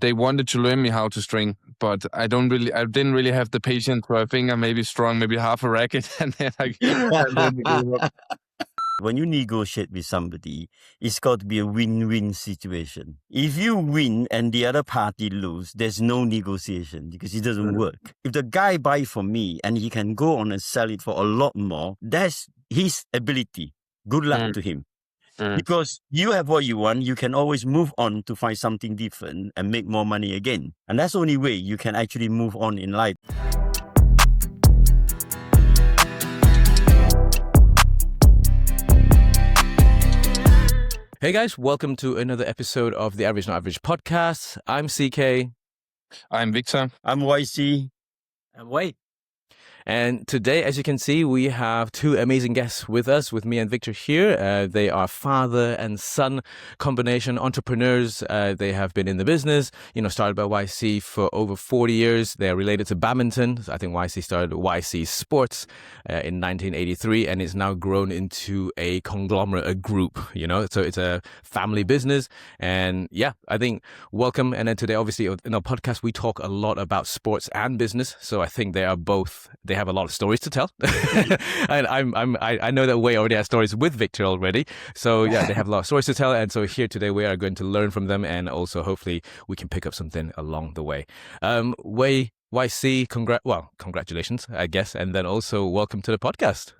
they wanted to learn me how to string, but I didn't really have the patience. So I think I maybe strung maybe half a racket, and then I gave up. When you negotiate with somebody, it's got to be a win-win situation. If you win and the other party lose, there's no negotiation because it doesn't work. If the guy buy from me and he can go on and sell it for a lot more, that's his ability. Good luck to him. Because you have what you want, you can always move on to find something different and make more money again. And that's the only way you can actually move on in life. Hey guys, welcome to another episode of the Average Not Average podcast. I'm CK. I'm Victor. I'm YC. I'm Wei. And today, as you can see, we have two amazing guests with us, with me and Victor here. They are father and son combination entrepreneurs. They have been in the business, started by YC for over 40 years. They are related to badminton. I think YC started YC Sports in 1983, and it's now grown into a conglomerate, a group, so it's a family business. And yeah, I think welcome. And then today, obviously, in our podcast, we talk a lot about sports and business. So I think they have a lot of stories to tell. And I know that Wei already has stories with Victor already. So yeah, they have a lot of stories to tell. And so here today, we are going to learn from them. And also, hopefully, we can pick up something along the way. Wei, YC, congratulations, I guess. And then also, welcome to the podcast.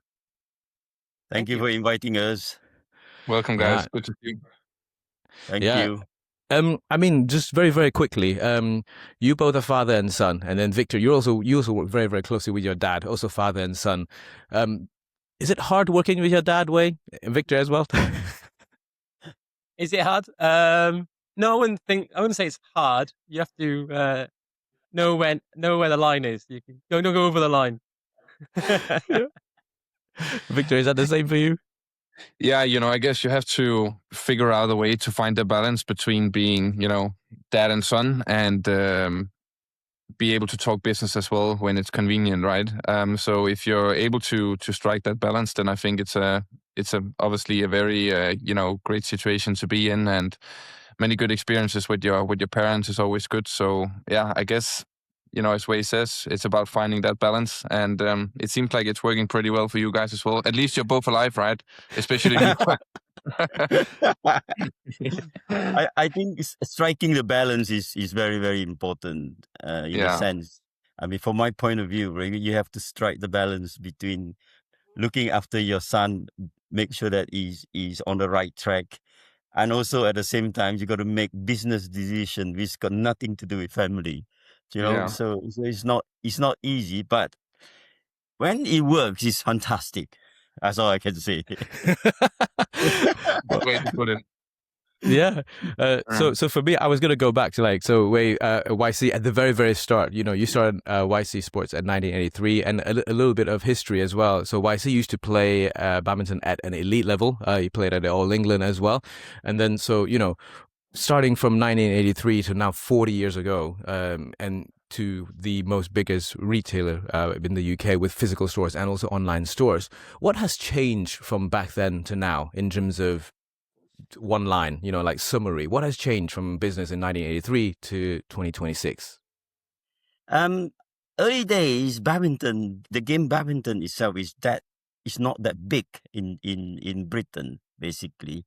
Thank you for inviting us. Welcome, guys. Good to see you. Thank you. I mean, just very, very quickly, you both are father and son, and then Victor, you also work very, very closely with your dad, also father and son. Is it hard working with your dad, Wei? Victor as well? Is it hard? No, I wouldn't say it's hard. You have to know where the line is. You can don't go over the line. Victor, is that the same for you? Yeah, I guess you have to figure out a way to find the balance between being, dad and son, and be able to talk business as well when it's convenient, right? So if you're able to strike that balance, then I think it's obviously a very great situation to be in, and many good experiences with your parents is always good. So yeah, I guess. As Wei says, it's about finding that balance. And it seems like it's working pretty well for you guys as well. At least you're both alive, right? Especially you. I think striking the balance is very, very important in a sense. I mean, from my point of view, right, you have to strike the balance between looking after your son, make sure that he's on the right track. And also at the same time, you got to make business decisions which got nothing to do with family. So it's not easy, but when it works, it's fantastic. That's all I can say. Way to put it. Yeah. So for me, I was gonna go back to Wei, YC at the very, very start. You started YC Sports at 1983, and a little bit of history as well. So YC used to play badminton at an elite level. He played at the All England as well, and then starting from 1983 to now 40 years ago, and to the most biggest retailer in the UK with physical stores and also online stores. What has changed from back then to now in terms of one line, summary? What has changed from business in 1983 to 2026? Early days, badminton, the game badminton itself is not that big in Britain, basically.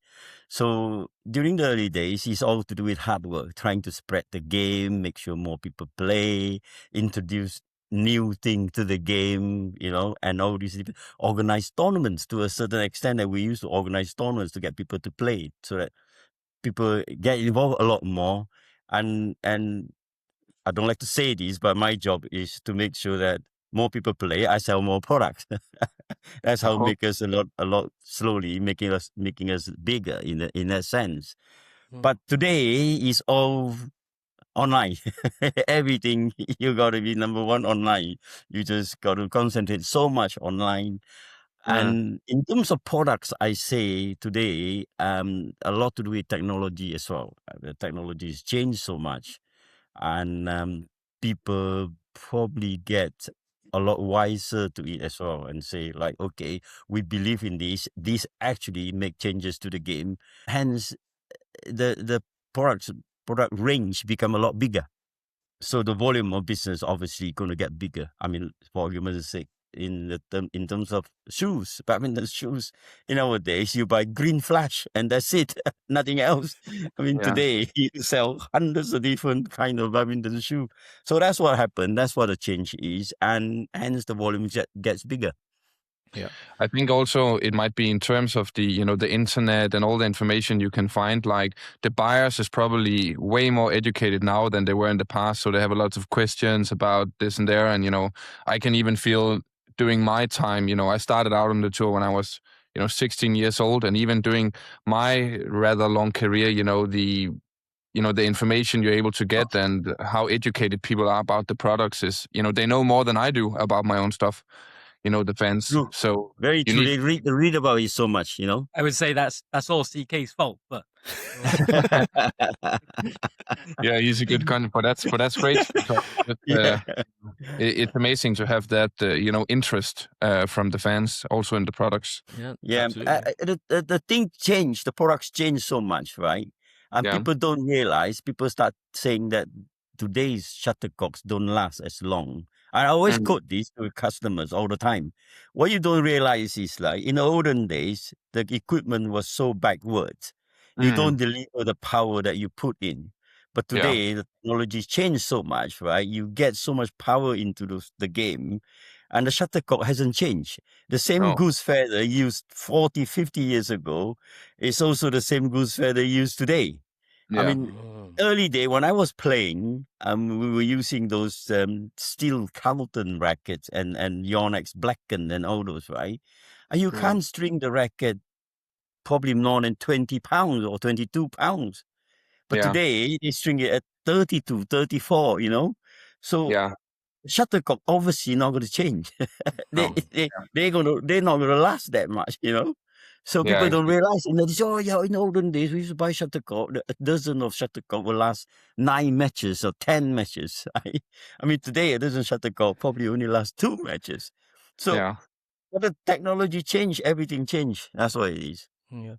So during the early days, it's all to do with hard work, trying to spread the game, make sure more people play, introduce new thing to the game, and all these organize tournaments to a certain extent that we used to organize tournaments to get people to play so that people get involved a lot more. And I don't like to say this, but my job is to make sure that more people play, I sell more products. That's how make us a lot slowly making us bigger in that sense. But today is all online. Everything you got to be number one online. You just got to concentrate so much online. And in terms of products, I say today a lot to do with technology as well. The technology has changed so much, and people probably get a lot wiser to it as well and say okay, we believe in this actually make changes to the game. Hence, the products product range become a lot bigger. So the volume of business obviously going to get bigger. I mean, for argument's sake, in terms of shoes, badminton shoes, in our days, you buy green flash and that's it, nothing else. I mean, Yeah. today you sell hundreds of different kind of badminton shoe. So that's what happened. That's what the change is, and hence the volume gets bigger. Yeah. I think also it might be in terms of the, the internet and all the information you can find, like the buyers is probably way more educated now than they were in the past. So they have a lot of questions about this and there. And, I can even feel during my time, I started out on the tour when I was, 16 years old, and even during my rather long career, the information you're able to get and how educated people are about the products is, they know more than I do about my own stuff. The fans. True. So Very you true. need- They read about it so much, I would say that's all CK's fault, but yeah, he's a good content, but that's great. Because yeah. it's amazing to have that interest from the fans also in the products. Yeah. Yeah, Absolutely. the thing changed. The products changed so much, right? And Yeah. people don't realize. People start saying that today's shuttlecocks don't last as long. I always Mm. quote this to customers all the time. What you don't realize is, like, in the olden days, the equipment was so backwards. You Mm. don't deliver the power that you put in. But Yeah. today, the technology changed so much, right? You get so much power into the game, and the shuttlecock hasn't changed. The same No. goose feather used 40, 50 years ago is also the same goose feather used today. Yeah. I mean, early day when I was playing, we were using those steel Carlton rackets and Yonex Blackened and all those, right? And you Yeah. can't string the racket probably more than 20 pounds or 22 pounds. But Yeah. today they string it at 32, 34, So Yeah. shuttlecock obviously not going to change. No. They're not gonna last that much, So Yeah, people don't realize. And they say, oh yeah, in olden days we used to buy shuttlecock. A dozen of shuttlecock will last 9 matches or 10 matches. I mean, today a dozen shuttlecock probably only lasts 2 matches. So, Yeah. but the technology changed, everything changed. That's what it is. Yeah.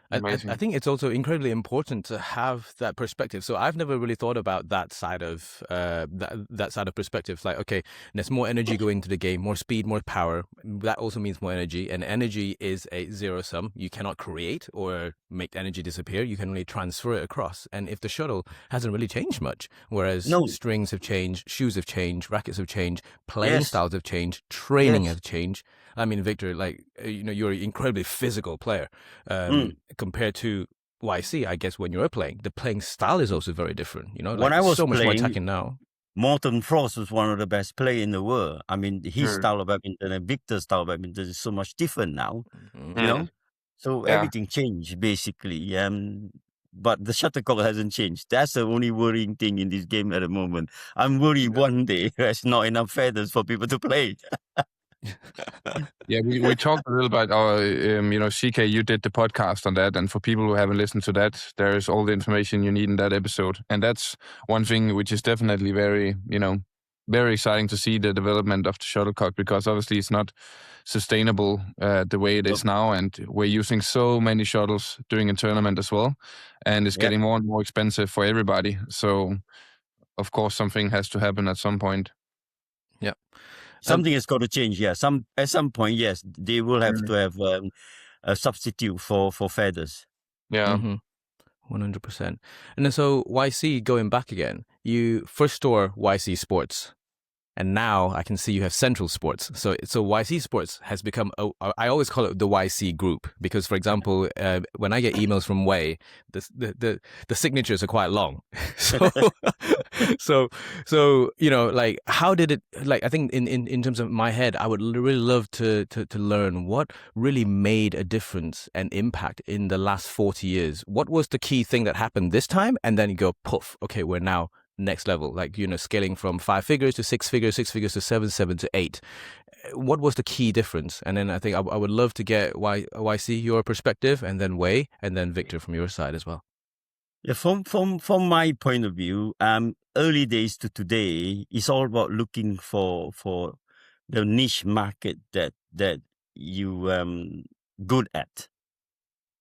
I Amazing. think it's also incredibly important to have that perspective. So I've never really thought about that side of that side of perspective. Like, okay, there's more energy going into the game, more speed, more power. That also means more energy, and energy is a zero sum. You cannot create or make energy disappear. You can only transfer it across. And if the shuttle hasn't really changed much, whereas No. strings have changed, shoes have changed, rackets have changed, playing Yes. styles have changed, training Yes. has changed. I mean, Viktor, like, you're an incredibly physical player. Compared to YC, I guess when you're playing, the playing style is also very different. When like I was so much more playing, attacking now. Morton Frost was one of the best players in the world. I mean, his Sure. style of badminton and Victor's style of badminton is so much different now, Mhm. you know? So Yeah. everything changed, basically. But the shuttlecock hasn't changed. That's the only worrying thing in this game at the moment. I'm worried one day there's not enough feathers for people to play. Yeah, we talked a little about our, CK, you did the podcast on that. And for people who haven't listened to that, there is all the information you need in that episode. And that's one thing which is definitely very, very exciting to see the development of the shuttlecock, because obviously it's not sustainable the way it is now. And we're using so many shuttles during a tournament as well. And it's Yeah. getting more and more expensive for everybody. So, of course, something has to happen at some point. Yeah. Something has got to change, yeah. At some point, yes, they will have to have a substitute for feathers. Yeah. 100%. And then so YC, going back again, you first store YC Sports, and now I can see you have Central Sports. So YC Sports has become, I always call it the YC group, because, for example, when I get emails from Wei, the signatures are quite long. So like, how did it, like, I think in terms of my head, I would really love to learn what really made a difference and impact in the last 40 years. What was the key thing that happened this time? And then you go, poof, okay, we're now next level, like, scaling from 5 figures to 6 figures, 6 figures to 7 to 8. What was the key difference? And then I think I would love to get YC, your perspective, and then Wei, and then Viktor from your side as well. Yeah, from my point of view, early days to today, it's all about looking for the niche market that you good at.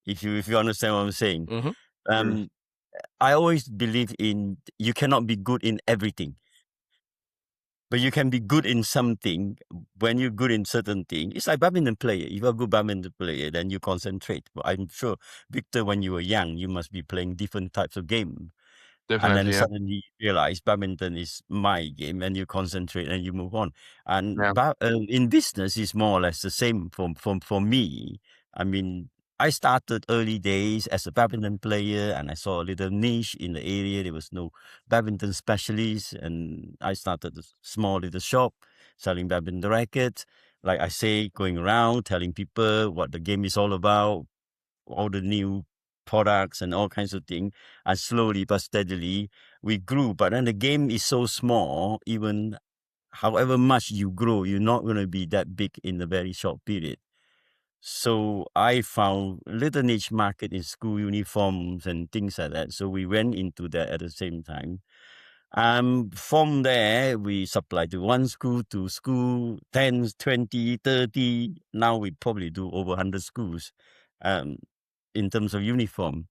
If you understand what I'm saying. Mm-hmm. I always believe in you cannot be good in everything, but you can be good in something. When you're good in certain thing, it's like badminton player. If you're a good badminton player, then you concentrate. But I'm sure, Victor, when you were young, you must be playing different types of game. And then Definitely, yeah. suddenly you realize badminton is my game, and you concentrate and you move on. And Yeah. in business, it's more or less the same for me. I mean, I started early days as a badminton player, and I saw a little niche in the area. There was no badminton specialist, and I started a small little shop selling badminton rackets. Like I say, going around telling people what the game is all about, all the new products and all kinds of things. And slowly but steadily, we grew. But then the game is so small, even however much you grow, you're not going to be that big in a very short period. So I found a little niche market in school uniforms and things like that. So we went into that at the same time. From there, we supply to one school, two school, 10, 20, 30. Now we probably do over 100 schools in terms of uniform.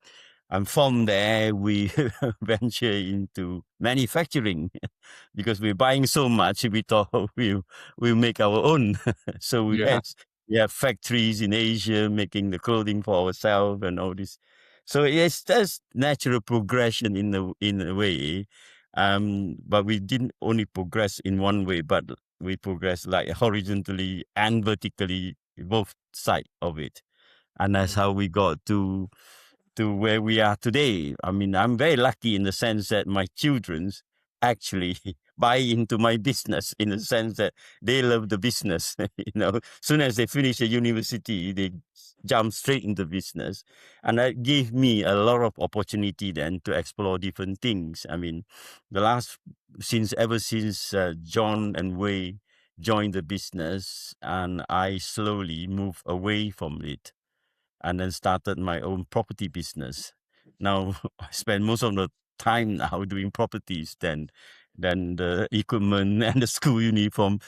And from there, we venture into manufacturing because we're buying so much. We thought we'll make our own. So we Yeah. have factories in Asia making the clothing for ourselves and all this. So yes, that's natural progression in a way. But we didn't only progress in one way, but we progressed like horizontally and vertically, both sides of it. And that's how we got to where we are today. I mean, I'm very lucky in the sense that my children's actually buy into my business in the sense that they love the business. Soon as they finish the university, they jump straight into business. And that gave me a lot of opportunity then to explore different things. I mean, ever since John and Wei joined the business, and I slowly moved away from it and then started my own property business. Now I spend most of the time now doing properties than the equipment and the school uniform.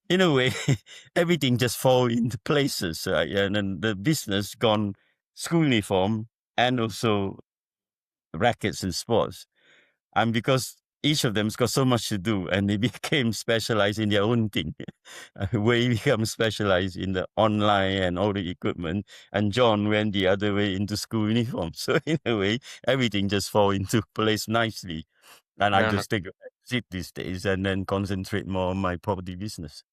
In a way, everything just fall into places. And then the business gone school uniform and also rackets and sports. And because each of them's got so much to do, and they became specialized in their own thing. We become specialized in the online and all the equipment, and John went the other way into school uniform. So in a way, everything just fall into place nicely. And I Yeah, no, just take a seat these days and then concentrate more on my property business.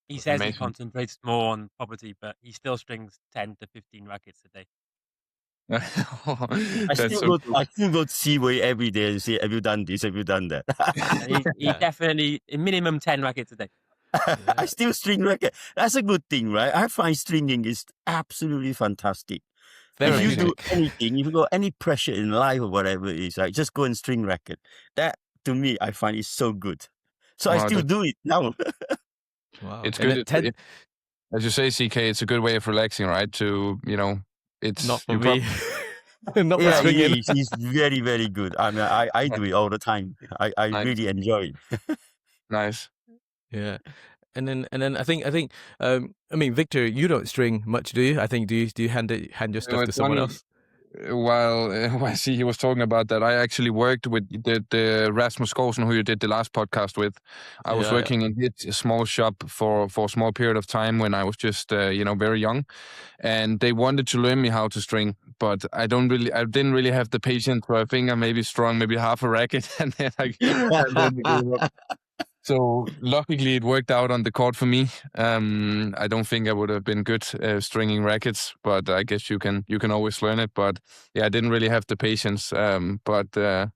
He says he amazing. concentrates more on property, but he still strings 10 to 15 rackets a day. That's so cool. I still go to Seaway every day and say, have you done this? Have you done that? And he definitely, minimum 10 rackets a day. I still string racket. That's a good thing, right? I find stringing is absolutely fantastic. If you do anything, if you got any pressure in life or whatever it is, right, just go and string racket. That, to me, I find is so good. So I Wow, still do it now. Wow. it's And good. then As you say, CK, it's a good way of relaxing, right? It's not for you me. Not for Yeah, swinging. he's very, very good. I mean, I do it all the time. I Nice. really enjoy it. Nice. Yeah. And then I think I mean, Victor, you don't string much, do you? I think do you hand your stuff to It's someone funny, else? while YC he was talking about that, I actually worked with the Rasmus Skousen, who you did the last podcast with. I was Yeah, working in his small shop for a small period of time when I was just very young, and they wanted to learn me how to string, but I didn't really have the patience. So I think I maybe strung maybe half a racket, and then I gave up. So luckily it worked out on the court for me. I don't think I would have been good stringing rackets, but I guess you can always learn it. But yeah, I didn't really have the patience. Yeah,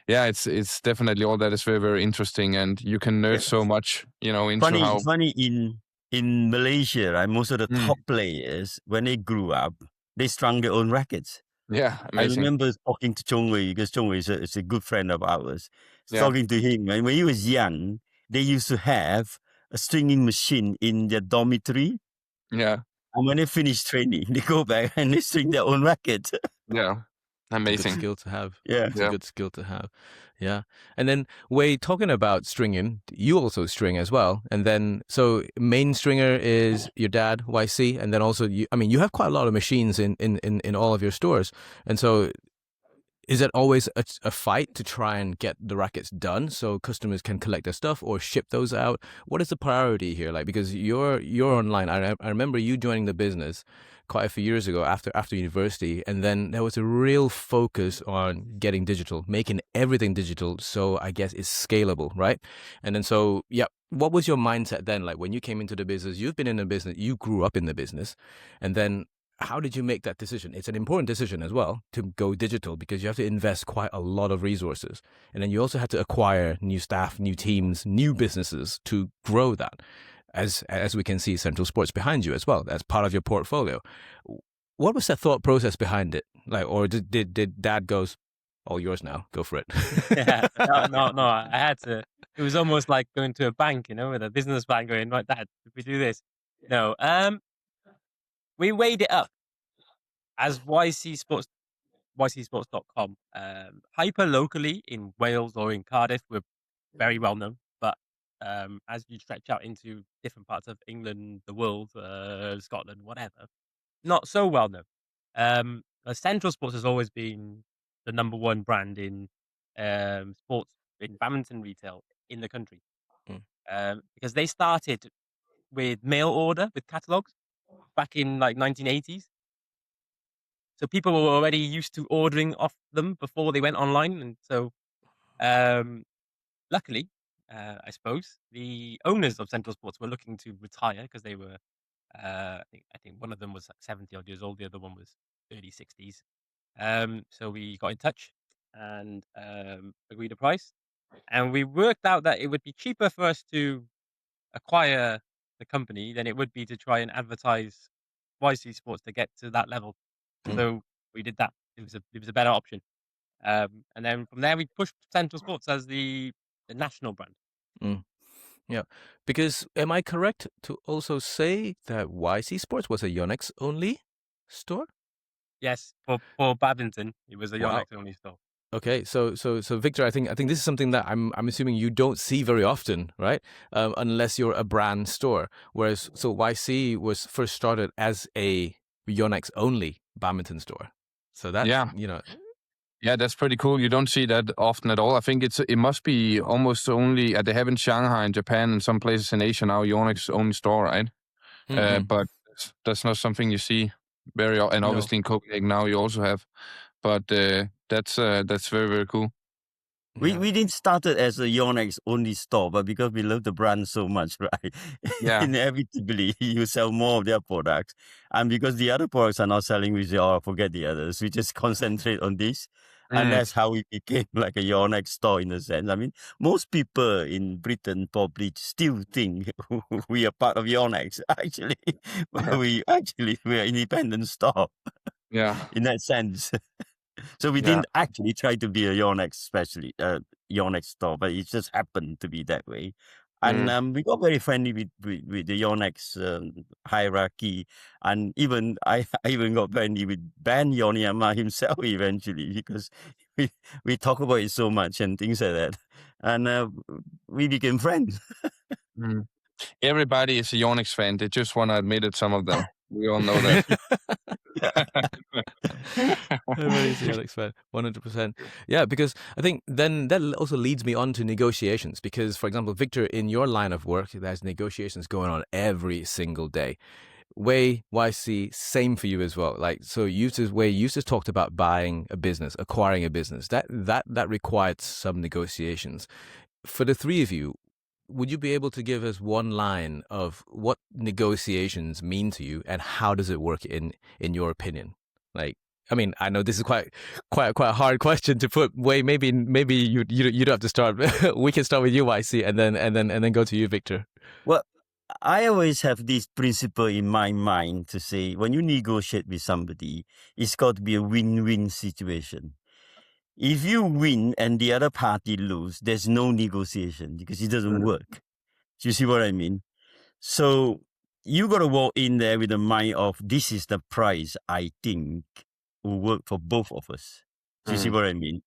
it's definitely all that is very, very interesting, and you can nerd so much, into how. Funny in Malaysia, right? Most of the Mm, top players, when they grew up, they strung their own rackets. yeah, I amazing. remember talking to Chong Wei, because Chong Wei is a good friend of ours. Yeah. Talking to him, and when he was young, they used to have a stringing machine in their dormitory. Yeah, And when they finish training, they go back and they string their own racket. yeah, it's a good amazing. skill to have. Yeah. It's Yeah. a good skill to have. Yeah. And then Wei, talking about stringing, you also string as well. And then so main stringer is your dad, YC, and then also you have quite a lot of machines in all of your stores. And so Is it always a fight to try and get the rackets done so customers can collect their stuff or ship those out? What is the priority here? Like, because you're online. I remember you joining the business quite a few years ago after university, and then there was a real focus on getting digital, making everything digital. So I guess it's scalable, right? And then so yeah, what was your mindset then? Like when you came into the business, you've been in the business, you grew up in the business, and then how did you make that decision? It's an important decision as well to go digital because you have to invest quite a lot of resources. And then you also had to acquire new staff, new teams, new businesses to grow that. As we can see, Central Sports behind you as well. That's part of your portfolio. What was the thought process behind it? Like, or did Dad goes, all yours now, go for it? Yeah, no. I had to. It was almost like going to a bank, with a business plan going, right, Dad, if we do this. No, we weighed it up as YCsports.com. Hyper locally in Wales or in Cardiff, we're very well known. But as you stretch out into different parts of England, the world, Scotland, whatever, not so well known. Central Sports has always been the number one brand in sports, in badminton retail in the country. Because they started with mail order with catalogs back in like 1980s. So people were already used to ordering off them before they went online. And so luckily, I suppose, the owners of Central Sports were looking to retire because they were, I think one of them was 70 odd years old. The other one was early 60s. So we got in touch and agreed a price. And we worked out that it would be cheaper for us to acquire the company than it would be to try and advertise YC Sports to get to that level. So we did that. It was a better option. And then from there we pushed Central Sports as the national brand. Yeah, because am I correct to also say that YC Sports was a Yonex only store? Yes, for badminton, it was a Wow. Yonex only store. Okay, so Victor, I think this is something that I'm assuming you don't see very often, right? Unless you're a brand store. Whereas so YC was first started as a Yonex only badminton store. So that's Yeah, that's pretty cool. You don't see that often at all. I think it must be almost only they have in Shanghai and Japan and some places in Asia now Yonex only store, right? But that's not something you see very often. And obviously in Copenhagen now you also have. But that's very, very cool. We didn't start it as a Yonex only store, but because we love the brand so much, right? Yeah. Inevitably, you sell more of their products. And because the other products are not selling, we say, oh, forget the others. We just concentrate on this. And that's how we became like a Yonex store in a sense. I mean, most people in Britain probably still think we are part of Yonex, actually. But we're an independent store. Yeah. In that sense. So we didn't actually try to be a Yonex Yonex store, but it just happened to be that way. And we got very friendly with the Yonex hierarchy, and I even got friendly with Ben Yoniyama himself eventually because we talk about it so much and things like that, and we became friends. Everybody is a Yonex fan. They just want to admit it. Some of them. We all know that. Everybody's a Yonex fan, 100%. Yeah, because I think then that also leads me on to negotiations. Because, for example, Victor, in your line of work, there's negotiations going on every single day. Wei, YC, same for you as well. Like, so Wei used to talked about buying a business, acquiring a business. That required some negotiations. For the three of you, would you be able to give us one line of what negotiations mean to you and how does it work in your opinion? Like, I mean, I know this is quite a hard question to put. Wei, maybe you don't have to start. We can start with you, YC, and then go to you, Victor. Well, I always have this principle in my mind to say when you negotiate with somebody, it's got to be a win-win situation. If you win and the other party lose, there's no negotiation because it doesn't work. Do you see what I mean? So you got to walk in there with the mind of this is the price I think will work for both of us. Do you see what I mean?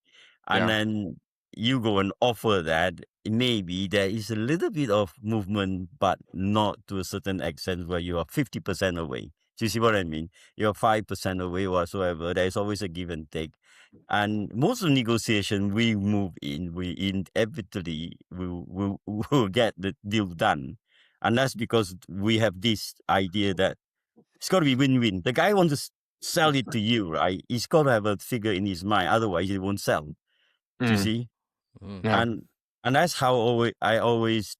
And then you go and offer that. Maybe there is a little bit of movement, but not to a certain extent where you are 50% away. Do you see what I mean? You're 5% away whatsoever. There's always a give and take. And most of the negotiation we move in, we inevitably will get the deal done. And that's because we have this idea that it's got to be win-win. The guy wants to sell it to you, right? He's got to have a figure in his mind. Otherwise, he won't sell. Do you Mm, see? Mm. yeah. And that's how I always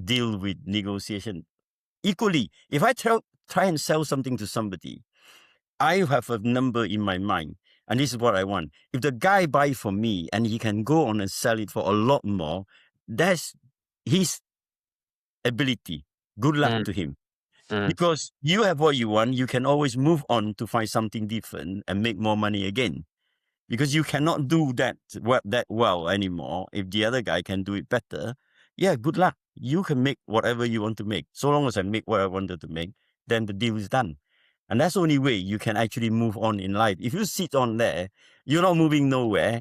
deal with negotiation. Equally, if I try and sell something to somebody, I have a number in my mind, and this is what I want. If the guy buy from me and he can go on and sell it for a lot more, that's his ability. Good luck Mm, to him. mm, Because you have what you want, you can always move on to find something different and make more money again. Because you cannot do that well anymore. If the other guy can do it better, yeah, good luck. You can make whatever you want to make. So long as I make what I wanted to make, then the deal is done. And that's the only way you can actually move on in life. If you sit on there, you're not moving nowhere,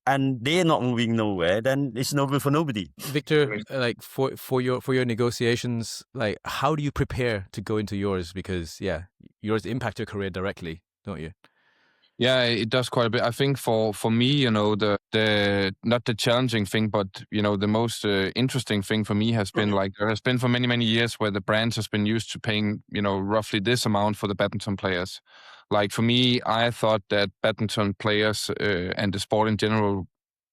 and they're not moving nowhere, then it's no good for nobody. Victor, like for your negotiations, like how do you prepare to go into yours? Because yours impact your career directly, don't you? Yeah, it does quite a bit. I think for me, you know, the not the challenging thing, but you know, the most interesting thing for me has been like there has been for many years where the brands has been used to paying, you know, roughly this amount for the badminton players. Like for me, I thought that badminton players and the sport in general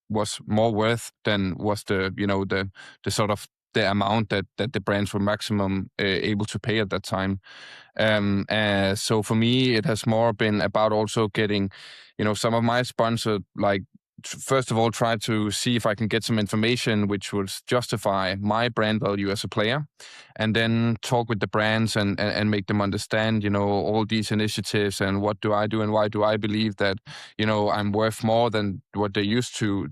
was more worth than was the, you know, the sort of the amount that the brands were maximum able to pay at that time. So for me, it has more been about also getting, you know, some of my sponsor, like, first of all, try to see if I can get some information which would justify my brand value as a player, and then talk with the brands and make them understand, you know, all these initiatives and what do I do and why do I believe that, you know, I'm worth more than what they used to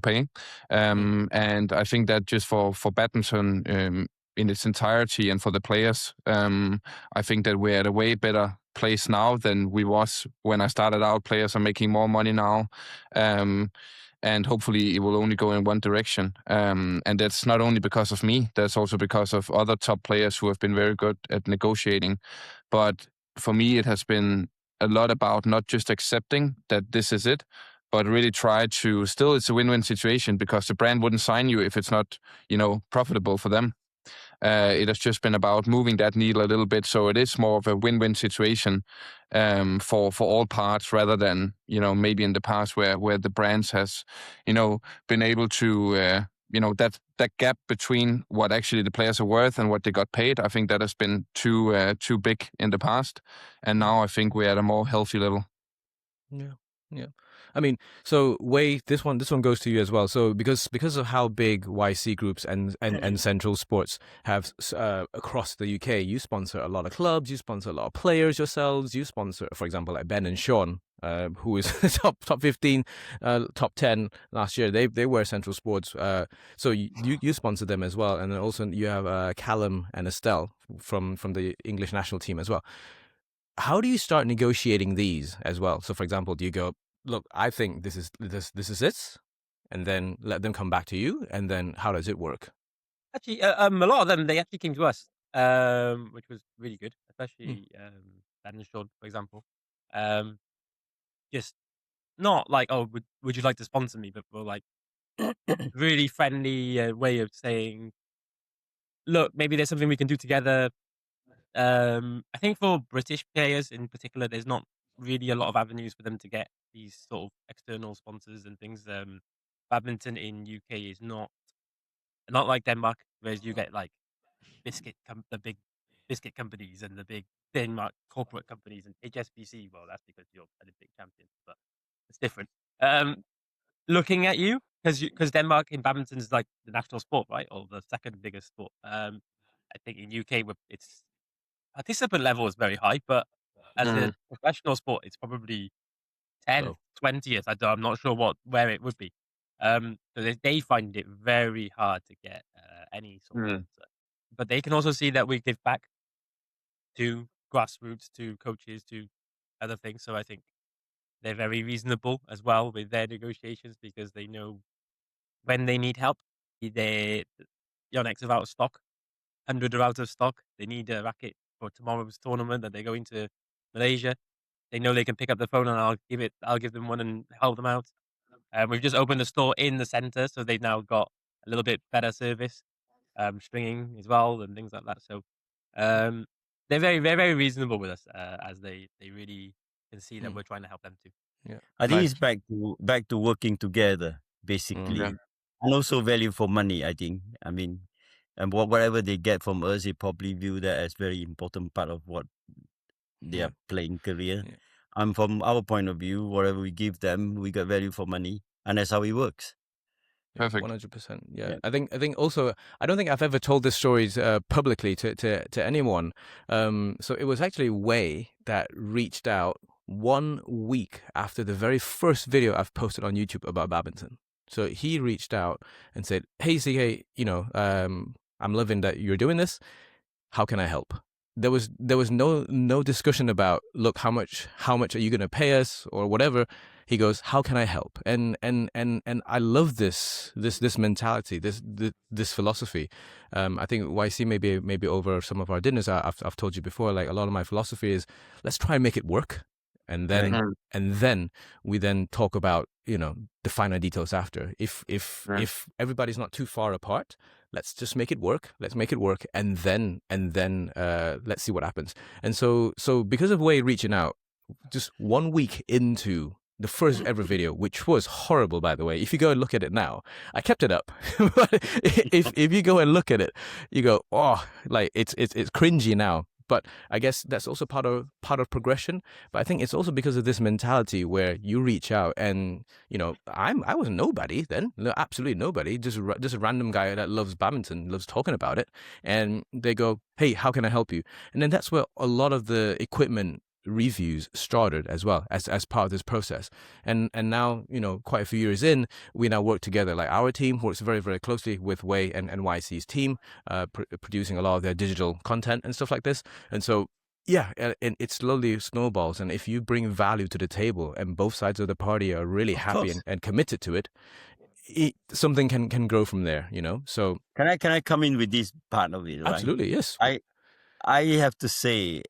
pay. And I think that just for badminton, in its entirety and for the players, I think that we're at a way better place now than we was when I started out. Players are making more money now, and hopefully it will only go in one direction. And that's not only because of me; that's also because of other top players who have been very good at negotiating. But for me, it has been a lot about not just accepting that this is it, but really try to still it's a win-win situation because the brand wouldn't sign you if it's not, you know, profitable for them. It has just been about moving that needle a little bit, so it is more of a win-win situation for all parts, rather than, you know, maybe in the past where the brands has, you know, been able to you know, that gap between what actually the players are worth and what they got paid. I think that has been too big in the past, and now I think we're at a more healthy level. Yeah, yeah. I mean, so Wei, this one goes to you as well. So because of how big YC groups and Central Sports have across the UK, you sponsor a lot of clubs, you sponsor a lot of players yourselves. You sponsor, for example, like Ben and Sean, who is top 15, top 10 last year. They were Central Sports. So you sponsor them as well, and then also you have Callum and Estelle from the English national team as well. How do you start negotiating these as well? So, for example, do you go, look, I think this is it, and then let them come back to you, and then how does it work? Actually, a lot of them, they actually came to us, which was really good, especially Dan and Sean, for example. Just not like, oh, would you like to sponsor me? But like really friendly way of saying, look, maybe there's something we can do together. I think for British players in particular, there's not really a lot of avenues for them to get these sort of external sponsors and things. Badminton in UK is not like Denmark, whereas you get like the big biscuit companies and the big Denmark corporate companies and HSBC. Well, that's because you're Olympic champion, but it's different. Looking at you, because Denmark in badminton is like the national sport, right, or the second biggest sport. I think in UK it's participant level is very high, but as a professional sport, it's probably 10th, So 20th. I'm not sure where it would be. So they find it very hard to get any sort of sponsor. But they can also see that we give back to grassroots, to coaches, to other things. So I think they're very reasonable as well with their negotiations because they know when they need help. Yonex are out of stock, 100 are out of stock. They need a racket for tomorrow's tournament that they're going to Malaysia. They know they can pick up the phone and I'll give them one and help them out. We've just opened a store in the center, so they've now got a little bit better service, stringing as well and things like that. So they're very reasonable with us, as they really can see that we're trying to help them too. Yeah. I think Nice. it's back to working together, basically, Yeah. and also value for money. I think. I mean, and whatever they get from us, they probably view that as very important part of what their playing career. Yeah. And from our point of view, whatever we give them, we get value for money, and that's how it works. Perfect. 100%. Yeah. Yeah. I think also, I don't think I've ever told this stories publicly to anyone. So it was actually Wei that reached out 1 week after the very first video I've posted on YouTube about badminton. So he reached out and said, "Hey, CK, I'm loving that you're doing this. How can I help?" There was no discussion about, look, how much are you going to pay us or whatever. He goes, "How can I help?" And I love this mentality, this philosophy. I think YC maybe over some of our dinners, I've told you before, like a lot of my philosophy is, let's try and make it work, and then we then talk about the finer details after. If everybody's not too far apart, let's just make it work. Let's make it work, and then let's see what happens. And so because of Wei reaching out, just 1 week into the first ever video, which was horrible, by the way. If you go and look at it now, I kept it up. But if you go and look at it, you go, oh, like it's cringy now. But I guess that's also part of progression. But I think it's also because of this mentality where you reach out, and I was nobody then, absolutely nobody, just a random guy that loves badminton, loves talking about it, and they go, "Hey, how can I help you?" And then that's where a lot of the equipment reviews started as well as part of this process. And now, quite a few years in, we now work together. Like our team works very, very closely with Wei and YC's team, producing a lot of their digital content and stuff like this. And so, yeah, and it slowly snowballs. And if you bring value to the table and both sides of the party are really happy and committed to it, something can grow from there, So Can I come in with this part of it? Right? Absolutely, yes. I have to say,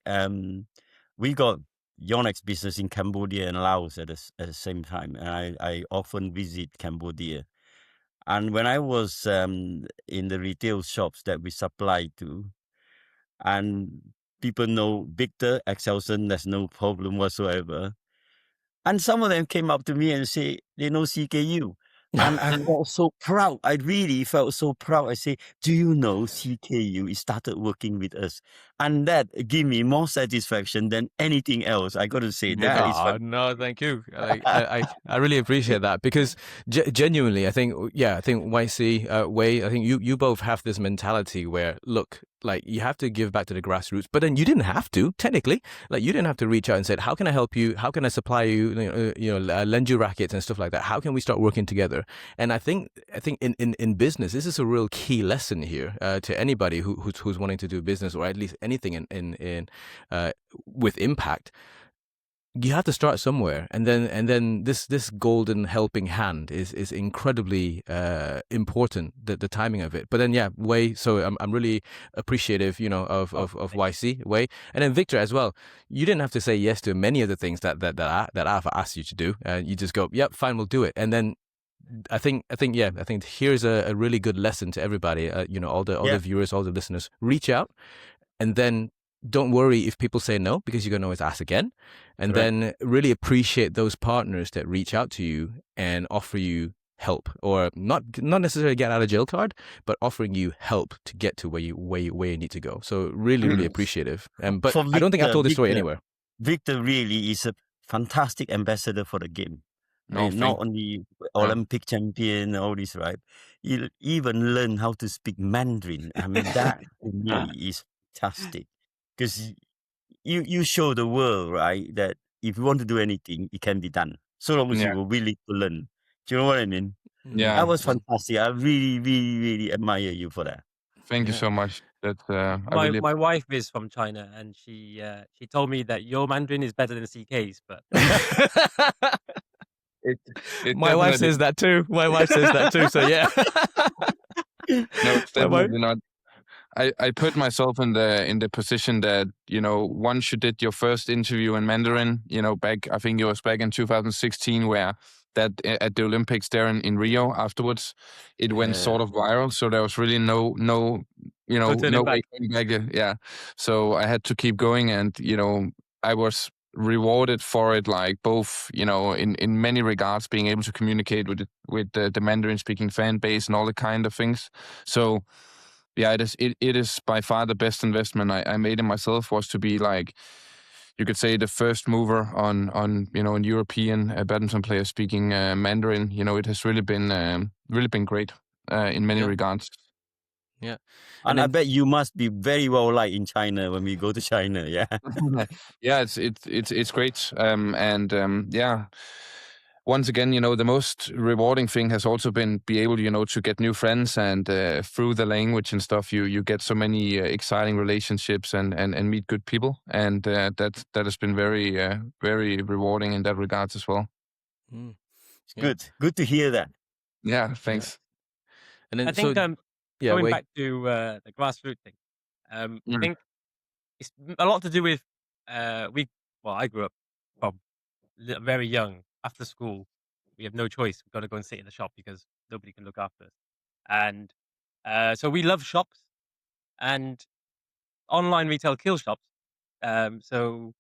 we got Yonex business in Cambodia and Laos at the same time, and I often visit Cambodia. And when I was in the retail shops that we supply to, and people know Viktor Axelsen, there's no problem whatsoever. And some of them came up to me and say they know CKU. And I felt so proud. I really felt so proud. I say, "Do you know CKU? It started working with us." And that gave me more satisfaction than anything else. I got to say that is fun. No, thank you. I really appreciate that, because genuinely, I think YC, Wei, I think you both have this mentality where, look, like you have to give back to the grassroots, but then you didn't have to, technically. Like you didn't have to reach out and say, "How can I help you? How can I supply you? Lend you rackets and stuff like that. How can we start working together?" And I think in business, this is a real key lesson here to anybody who's wanting to do business, or at least anything in with impact. You have to start somewhere, and then this golden helping hand is incredibly important, the timing of it. But then Wei, so I'm really appreciative, of YC, Wei, and then Viktor as well. You didn't have to say yes to many of the things that I've asked you to do. You just go, "Yep, fine, we'll do it." And then I think here's a really good lesson to everybody. All the viewers, all the listeners, reach out, and then don't worry if people say no, because you can always ask again. And then really appreciate those partners that reach out to you and offer you help, or not necessarily get out of jail card, but offering you help to get to where you need to go. So really appreciative. But I don't think I've told this story anywhere. Viktor really is a fantastic ambassador for the game. Not only Olympic champion, all this, right? He even learned how to speak Mandarin. I mean, that really is fantastic. Because you show the world, right, that if you want to do anything, it can be done, so long as you were willing to learn. Do you know what I mean? Yeah, that was fantastic. I really, really, really admire you for that. Thank you so much. That's my wife is from China, and she told me that your Mandarin is better than CK's, but my wife says that too. So yeah. No, it's definitely not. I put myself in the position that, once you did your first interview in Mandarin, back, I think it was back in 2016, where that at the Olympics there in Rio afterwards, it went sort of viral. So there was really no No turning way back. going back. Yeah. So I had to keep going, and I was rewarded for it, like both, in many regards, being able to communicate with the Mandarin speaking fan base and all the kind of things. So yeah, it is by far the best investment I made in myself, was to be, like, you could say, the first mover on an European badminton player speaking Mandarin. It has really been great in many regards. Yeah. And I then- bet you must be very well liked in China when we go to China. Yeah. Yeah, it's great. Yeah. Once again, the most rewarding thing has also been be able, to get new friends, and through the language and stuff, you get so many exciting relationships and meet good people, and that has been very very rewarding in that regards as well. Mm. It's good to hear that. Yeah, thanks. And then I think yeah, going wait. back to the grassroots thing, I Mm. think it's a lot to do with I grew up from very young. After school, we have no choice. We've got to go and sit in the shop because nobody can look after us. And so we love shops, and online retail kills shops. So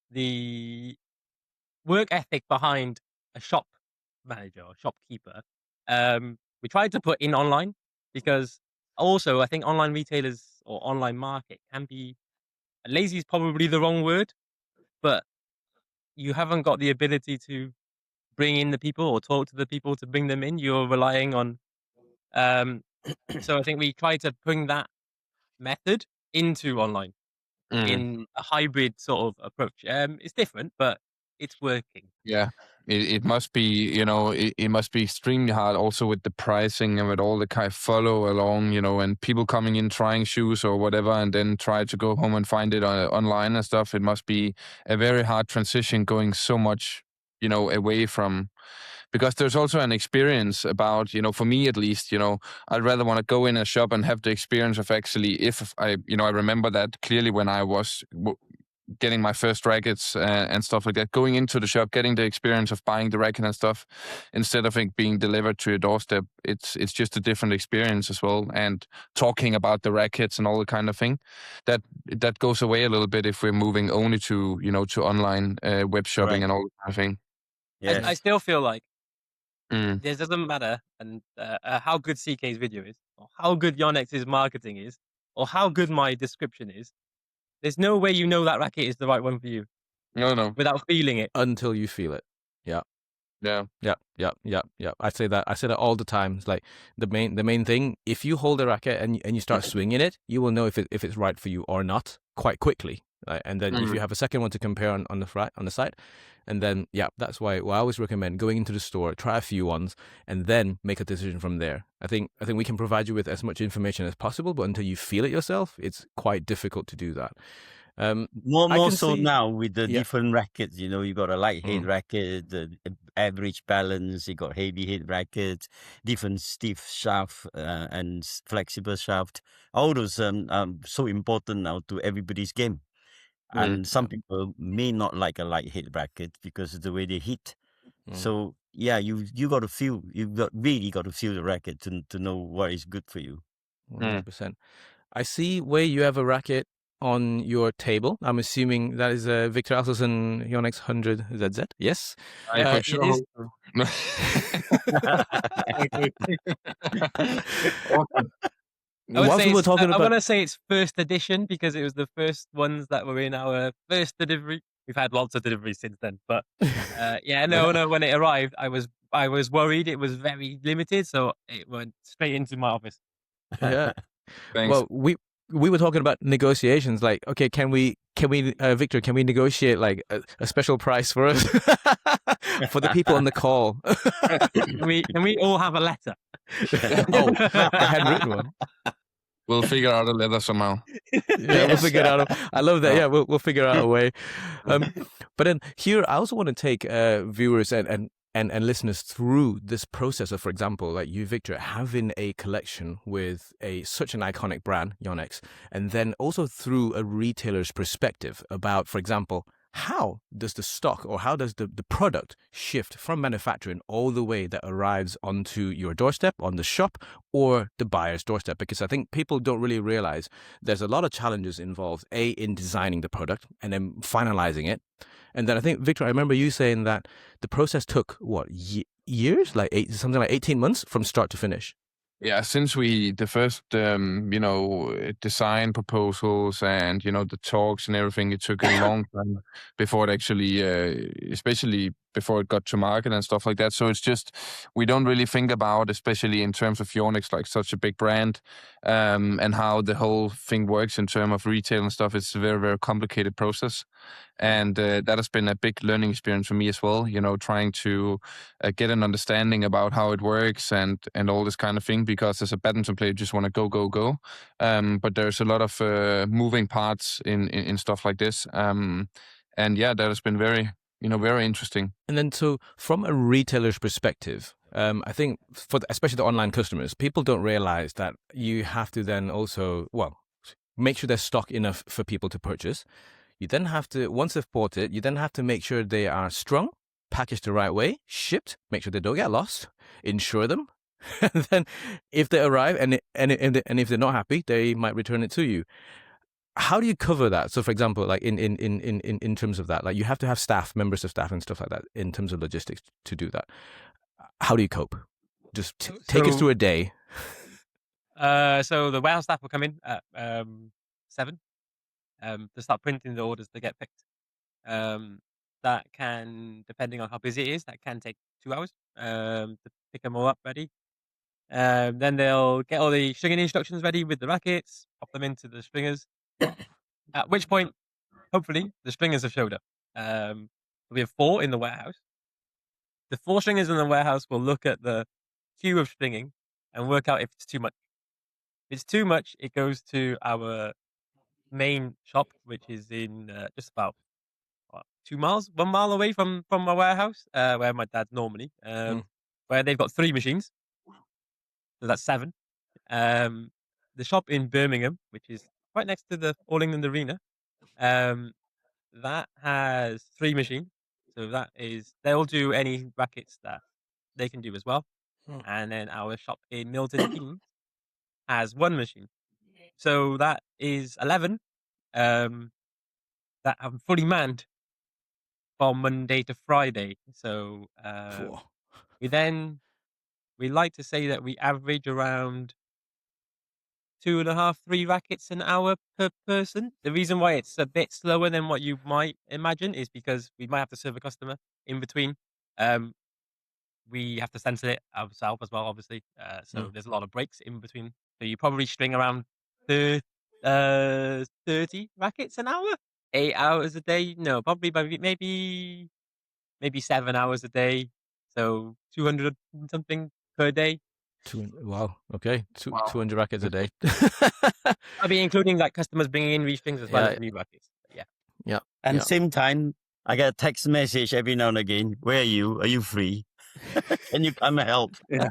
the work ethic behind a shop manager or shopkeeper, we tried to put in online, because also I think online retailers or online market can be, lazy is probably the wrong word, but you haven't got the ability to bring in the people or talk to the people to bring them in. You're relying on, so I think we try to bring that method into online in a hybrid sort of approach. It's different, but it's working. Yeah, it must be, it must be extremely hard also with the pricing and with all the kind of follow along, and people coming in trying shoes or whatever, and then try to go home and find it online and stuff. It must be a very hard transition, going so much, away from, because there's also an experience about, for me at least, I'd rather want to go in a shop and have the experience of actually, if I remember that clearly when I was getting my first rackets and stuff like that, going into the shop, getting the experience of buying the racket and stuff, instead of it being delivered to your doorstep. It's just a different experience as well. And talking about the rackets and all the kind of thing, that goes away a little bit if we're moving only to, to online web shopping and all that kind of thing. Yes. I still feel like Mm. this doesn't matter, and how good CK's video is, or how good Yonex's marketing is, or how good my description is. There's no way you know that racket is the right one for you No. without feeling it. Until you feel it. Yeah. Yeah. I say that all the time. It's like the main thing. If you hold a racket and you start swinging it, you will know if it's right for you or not quite quickly. Right? And then if you have a second one to compare on the side, and then that's why I always recommend going into the store, try a few ones, and then make a decision from there. I think we can provide you with as much information as possible, but until you feel it yourself, it's quite difficult to do that. More so now with the Yeah. different rackets. You got a light head racket, the average balance. You got heavy head rackets, different stiff shaft and flexible shaft. All those are so important now to everybody's game. And some people may not like a light head racket because of the way they hit. So yeah, you got to feel. Really got to feel the racket to know what is good for you. 100%. I see where you have a racket on your table. I'm assuming that is a Viktor Axelsen Yonex 100 ZZ. Yes. I for it sure is- Awesome. Whilst we were talking I about want to say it's first edition because it was the first ones that were in our first delivery. We've had lots of deliveries since then, but no. When it arrived, I was worried it was very limited, so it went straight into my office. yeah. Thanks. Well, we were talking about negotiations. Like, okay, can we, Victor, can we negotiate like a special price for us for the people on the call? Can we all have a letter? A handwritten one. We'll figure out a letter somehow. Yeah, we'll figure it out. I love that. Yeah, we'll figure out a way. But then here, I also want to take viewers and and listeners through this process of, for example, like you, Victor, having a collection with such an iconic brand, Yonex, and then also through a retailer's perspective about, for example, how does the stock or how does the product shift from manufacturing all the way that arrives onto your doorstep, on the shop, or the buyer's doorstep? Because I think people don't really realize there's a lot of challenges involved, in designing the product and then finalizing it. And then I think, Victor, I remember you saying that the process took, what, years? Like something like 18 months from start to finish? Yeah, since the first, design proposals and, the talks and everything, it took a long time before it actually, especially before it got to market and stuff like that. So it's just, we don't really think about, especially in terms of Yonex, like such a big brand, and how the whole thing works in terms of retail and stuff. It's a very, very complicated process. And that has been a big learning experience for me as well, trying to get an understanding about how it works and all this kind of thing, because as a badminton player, you just want to go. But there's a lot of moving parts in stuff like this. And yeah, that has been very, very interesting. And then, so from a retailer's perspective, I think especially the online customers, people don't realize that you have to then also, make sure there's stock enough for people to purchase. You then have to, once they've bought it, you then have to make sure they are strung, packaged the right way, shipped, make sure they don't get lost, insure them. And then if they arrive and if they're not happy, they might return it to you. How do you cover that? So, for example, like in terms of that, like you have to have staff, members of staff and stuff like that in terms of logistics to do that. How do you cope? Just take us through a day. So the warehouse staff will come in at 7 to start printing the orders that get picked. That can, depending on how busy it is, that can take 2 hours to pick them all up ready. Then they'll get all the stringing instructions ready with the rackets, pop them into the stringers. At which point, hopefully, the stringers have showed up. We have 4 in the warehouse. The 4 stringers in the warehouse will look at the queue of stringing and work out if it's too much. If it's too much, it goes to our main shop, which is in just about 2 miles, 1 mile away from my warehouse, where my dad's normally, where they've got 3 machines. So that's 7. The shop in Birmingham, which is right next to the All England Arena, that has 3 machines. So that is, they'll do any rackets that they can do as well. And then our shop in Milton Keynes has 1 machine. So that is 11 that are fully manned from Monday to Friday. So we like to say that we average around 2.5, 3 rackets an hour per person. The reason why it's a bit slower than what you might imagine is because we might have to serve a customer in between. We have to censor it ourselves as well, obviously. So there's a lot of breaks in between. So you probably string around 30 rackets an hour, 8 hours a day. No, probably maybe 7 hours a day. So 200 something per day. Wow. Okay. 200 rackets a day. I mean, including like customers bringing in restrings as well as new rackets. Yeah. And same time, I get a text message every now and again. Where are you? Are you free? Can you come and help? Yeah.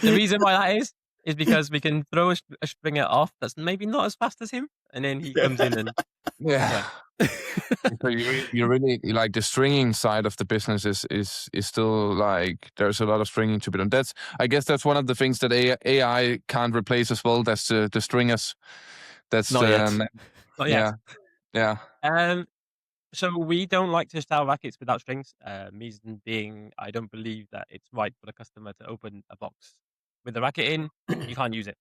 The reason why that is because we can throw a stringer off that's maybe not as fast as him, and then he comes in and So you really like the stringing side of the business is still like there's a lot of stringing to be done. I guess that's one of the things that AI can't replace as well. That's the stringers. That's not yet. Not yet. Yeah. So we don't like to sell rackets without strings. Reason being, I don't believe that it's right for the customer to open a box with the racket in. You can't use it.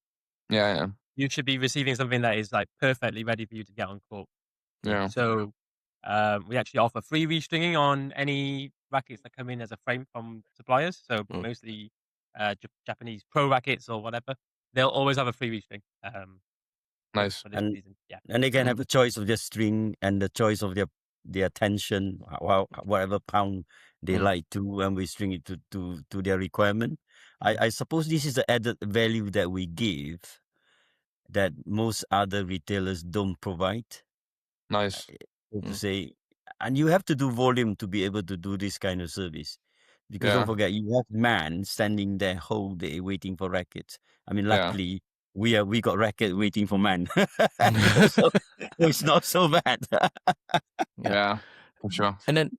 Yeah. You should be receiving something that is like perfectly ready for you to get on court. Yeah. So we actually offer free restringing on any rackets that come in as a frame from suppliers. So mostly Japanese pro rackets or whatever. They'll always have a free restring. Nice. For this reason. Yeah. And they can have a choice of their string and the choice of their tension, whatever pound they like to, and we string it to their requirement. I suppose this is the added value that we give that most other retailers don't provide. Nice. To say, and you have to do volume to be able to do this kind of service. Because don't Yeah. forget, you have man standing there whole day waiting for rackets. I mean, Yeah. luckily we got racket waiting for man, so it's not so bad. Yeah. For sure. And then,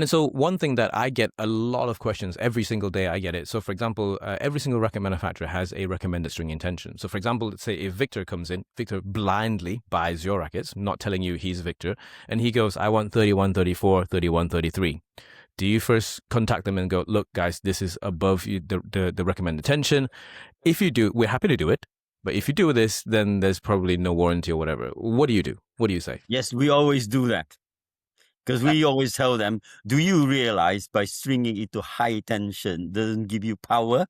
so one thing that I get a lot of questions every single day, I get it. So, for example, every single racket manufacturer has a recommended string intention. So, for example, let's say if Viktor comes in, Viktor blindly buys your rackets, not telling you he's Viktor, and he goes, I want 31, 34, 31, 33. Do you first contact them and go, look, guys, this is above the recommended tension? If you do, we're happy to do it. But if you do this, then there's probably no warranty or whatever. What do you do? What do you say? Yes, we always do that. Because we always tell them, do you realize by stringing it to high tension doesn't give you power?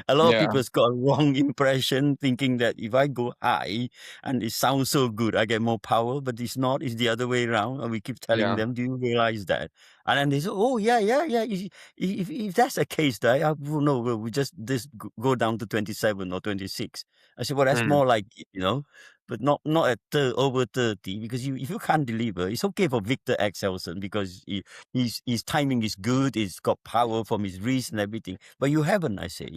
A lot of Yeah. people's got a wrong impression thinking that if I go high and it sounds so good, I get more power, but it's not. It's the other way around. And we keep telling Yeah. them, do you realize that? And then they say, oh, yeah. If that's the case, I will know. We just go down to 27 or 26. I said, well, that's more like it, but not at over 30, because if you can't deliver, it's okay for Viktor Axelsen because his timing is good, he's got power from his wrist and everything. But you haven't, I say,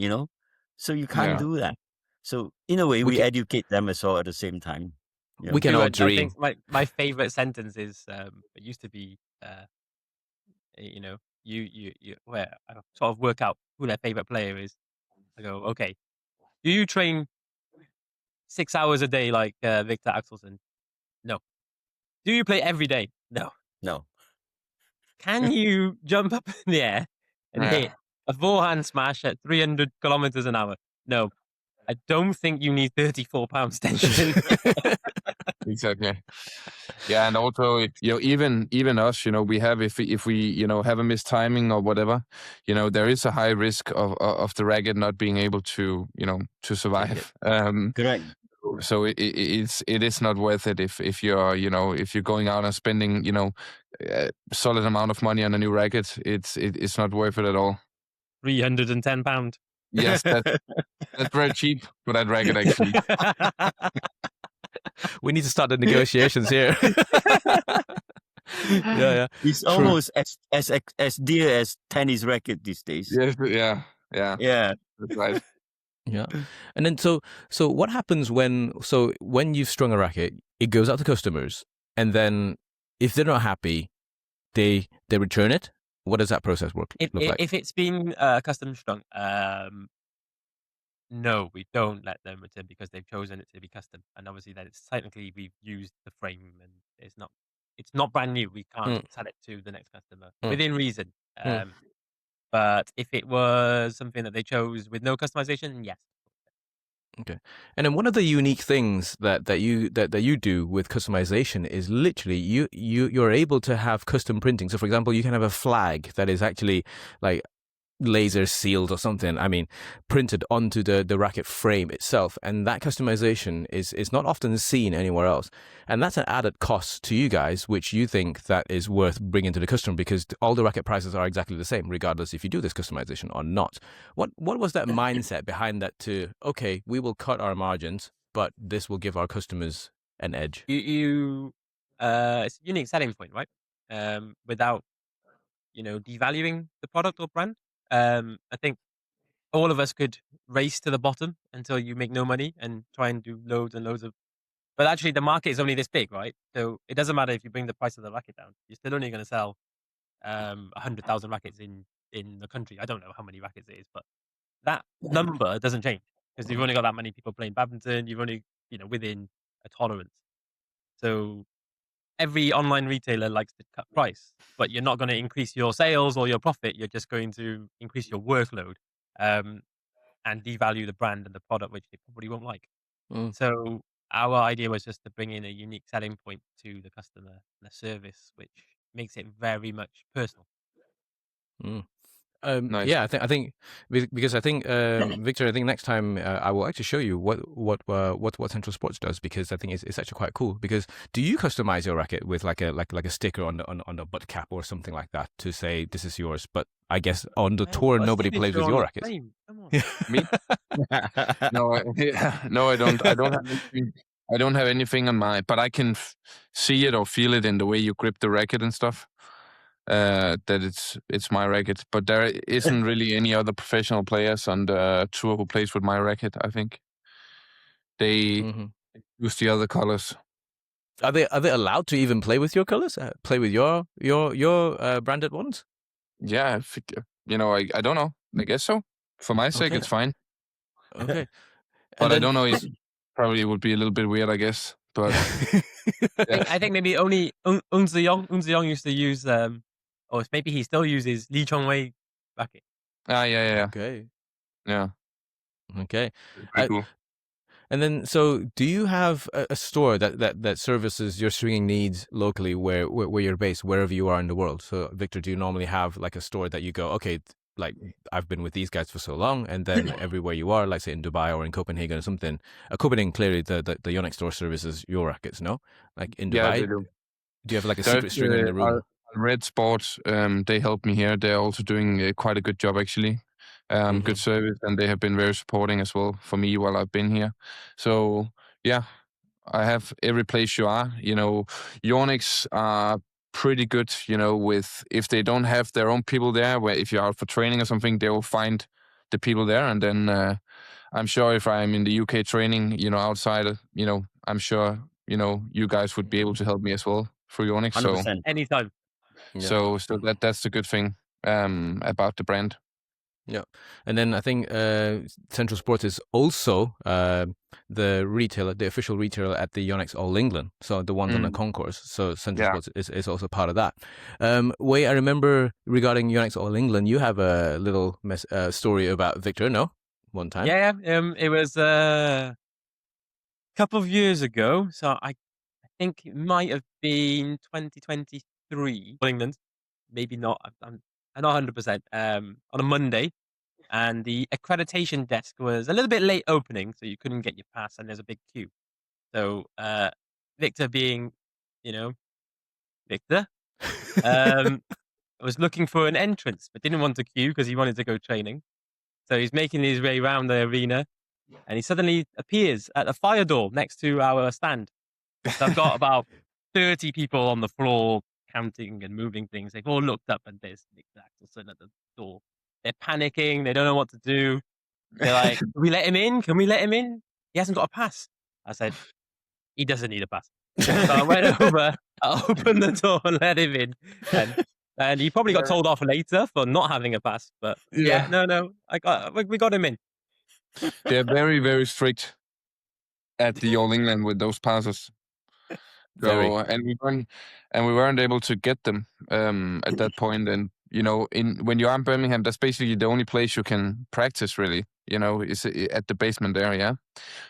so you can't Yeah. do that. So in a way, we educate them as well at the same time. We can all dream. I think my favorite sentence is it used to be where I sort of work out who their favorite player is. I go, okay, do you train 6 hours a day like Viktor Axelsen? No. Do you play every day? No. No. Can you jump up in the air and Yeah. hit a forehand smash at 300 kilometers an hour? No. I don't think you need 34 pounds tension. Exactly. Yeah, and also even us, we have if we have a mistiming or whatever, there is a high risk of the racket not being able to to survive. Correct. So it is not worth it if you're if you're going out and spending a solid amount of money on a new racket. It's not worth it at all. £310. Yes, that's very cheap for that racket actually. We need to start the negotiations here. Yeah. It's almost as dear as tennis racket these days. Yes, yeah. That's right. Yeah. And then so what happens when you've strung a racket, it goes out to customers, and then if they're not happy, they return it? What does that process look like? If it's been custom strung, no, we don't let them return because they've chosen it to be custom, and obviously that it's technically we've used the frame and it's not brand new. We can't sell it to the next customer within reason. But if it was something that they chose with no customization, yes. Okay. And then one of the unique things that you do with customization is literally you're able to have custom printing. So for example, you can have a flag that is actually like laser sealed or something, printed onto the racket frame itself, and that customization is not often seen anywhere else, and that's an added cost to you guys, which you think that is worth bringing to the customer, because all the racket prices are exactly the same regardless if you do this customization or not. What was that mindset behind that okay, we will cut our margins, but this will give our customers an edge? It's a unique selling point, right? Without devaluing the product or brand. I think all of us could race to the bottom until you make no money and try and do loads and loads of. But actually, the market is only this big, right? So it doesn't matter if you bring the price of the racket down. You're still only going to sell 100,000 rackets in the country. I don't know how many rackets it is, but that number doesn't change because you've only got that many people playing badminton. You've only within a tolerance. So every online retailer likes to cut price, but you're not going to increase your sales or your profit. You're just going to increase your workload and devalue the brand and the product, which they probably won't like. So our idea was just to bring in a unique selling point to the customer and a service which makes it very much personal. Nice. Yeah, I think because I think Viktor, I think next time I will actually show you what Central Sports does, because I think it's actually quite cool. Because do you customize your racket with like a sticker on the butt cap or something like that to say this is yours? But I guess on the tour nobody plays with your rackets. Come on. Me? No, I don't. I don't have anything. I don't have anything on my, but I can see it or feel it in the way you grip the racket and stuff. That it's my racket, but there isn't really any other professional players on the tour who plays with my racket. I think they use the other colors. Are they allowed to even play with your colors? Play with your branded ones? Yeah, I don't know. I guess so. For my sake, it's fine. Okay, but I don't know. It probably would be a little bit weird, I guess. But I think maybe only Un Ziyong used to use or maybe he still uses Lee Chongwei racket. Yeah. Okay. Yeah. Okay. Pretty cool. And then, so do you have a store that services your swinging needs locally where you're based, wherever you are in the world? So, Viktor, do you normally have like a store that you go, okay, like I've been with these guys for so long, and then everywhere you are, like say in Dubai or in Copenhagen or something. Copenhagen, clearly the Yonex store services your rackets, no? Like in Dubai, Yeah, they do. Do you have like a secret stringer in the room? Red Sports, they help me here. They're also doing quite a good job, actually. Good service, and they have been very supporting as well for me while I've been here. So yeah, I have every place you are. Yonex are pretty good. With if they don't have their own people there, where if you're out for training or something, they will find the people there, and then I'm sure if I'm in the UK training, outside, I'm sure you guys would be able to help me as well through Yonex. 100%. So Anytime. so that's the good thing about the brand. Yeah, and then I think Central Sports is also the retailer, the official retailer at the Yonex All England, so the ones on the concourse. So Central Sports is also part of that. Wei, I remember regarding Yonex All England, you have a little story about Viktor, no? One time. Yeah. It was a couple of years ago, so I think it might have been 2023, England. Maybe not. I'm not 100%. On a Monday, and the accreditation desk was a little bit late opening, so you couldn't get your pass, and there's a big queue. So Viktor, being, Viktor, was looking for an entrance, but didn't want to queue because he wanted to go training. So he's making his way around the arena, and he suddenly appears at a fire door next to our stand. So I've got about 30 people on the floor counting and moving things. They've all looked up, and there's Viktor Axelsen at the door. They're panicking. They don't know what to do. They're like, "Can we let him in? Can we let him in? He hasn't got a pass." I said, "He doesn't need a pass." So I went over, I opened the door and let him in. And he probably got told off later for not having a pass. But no, we got him in. They're very, very strict at the All England with those passes. So, and we weren't able to get them at that point. And when you're in Birmingham, that's basically the only place you can practice, really. Is at the basement area.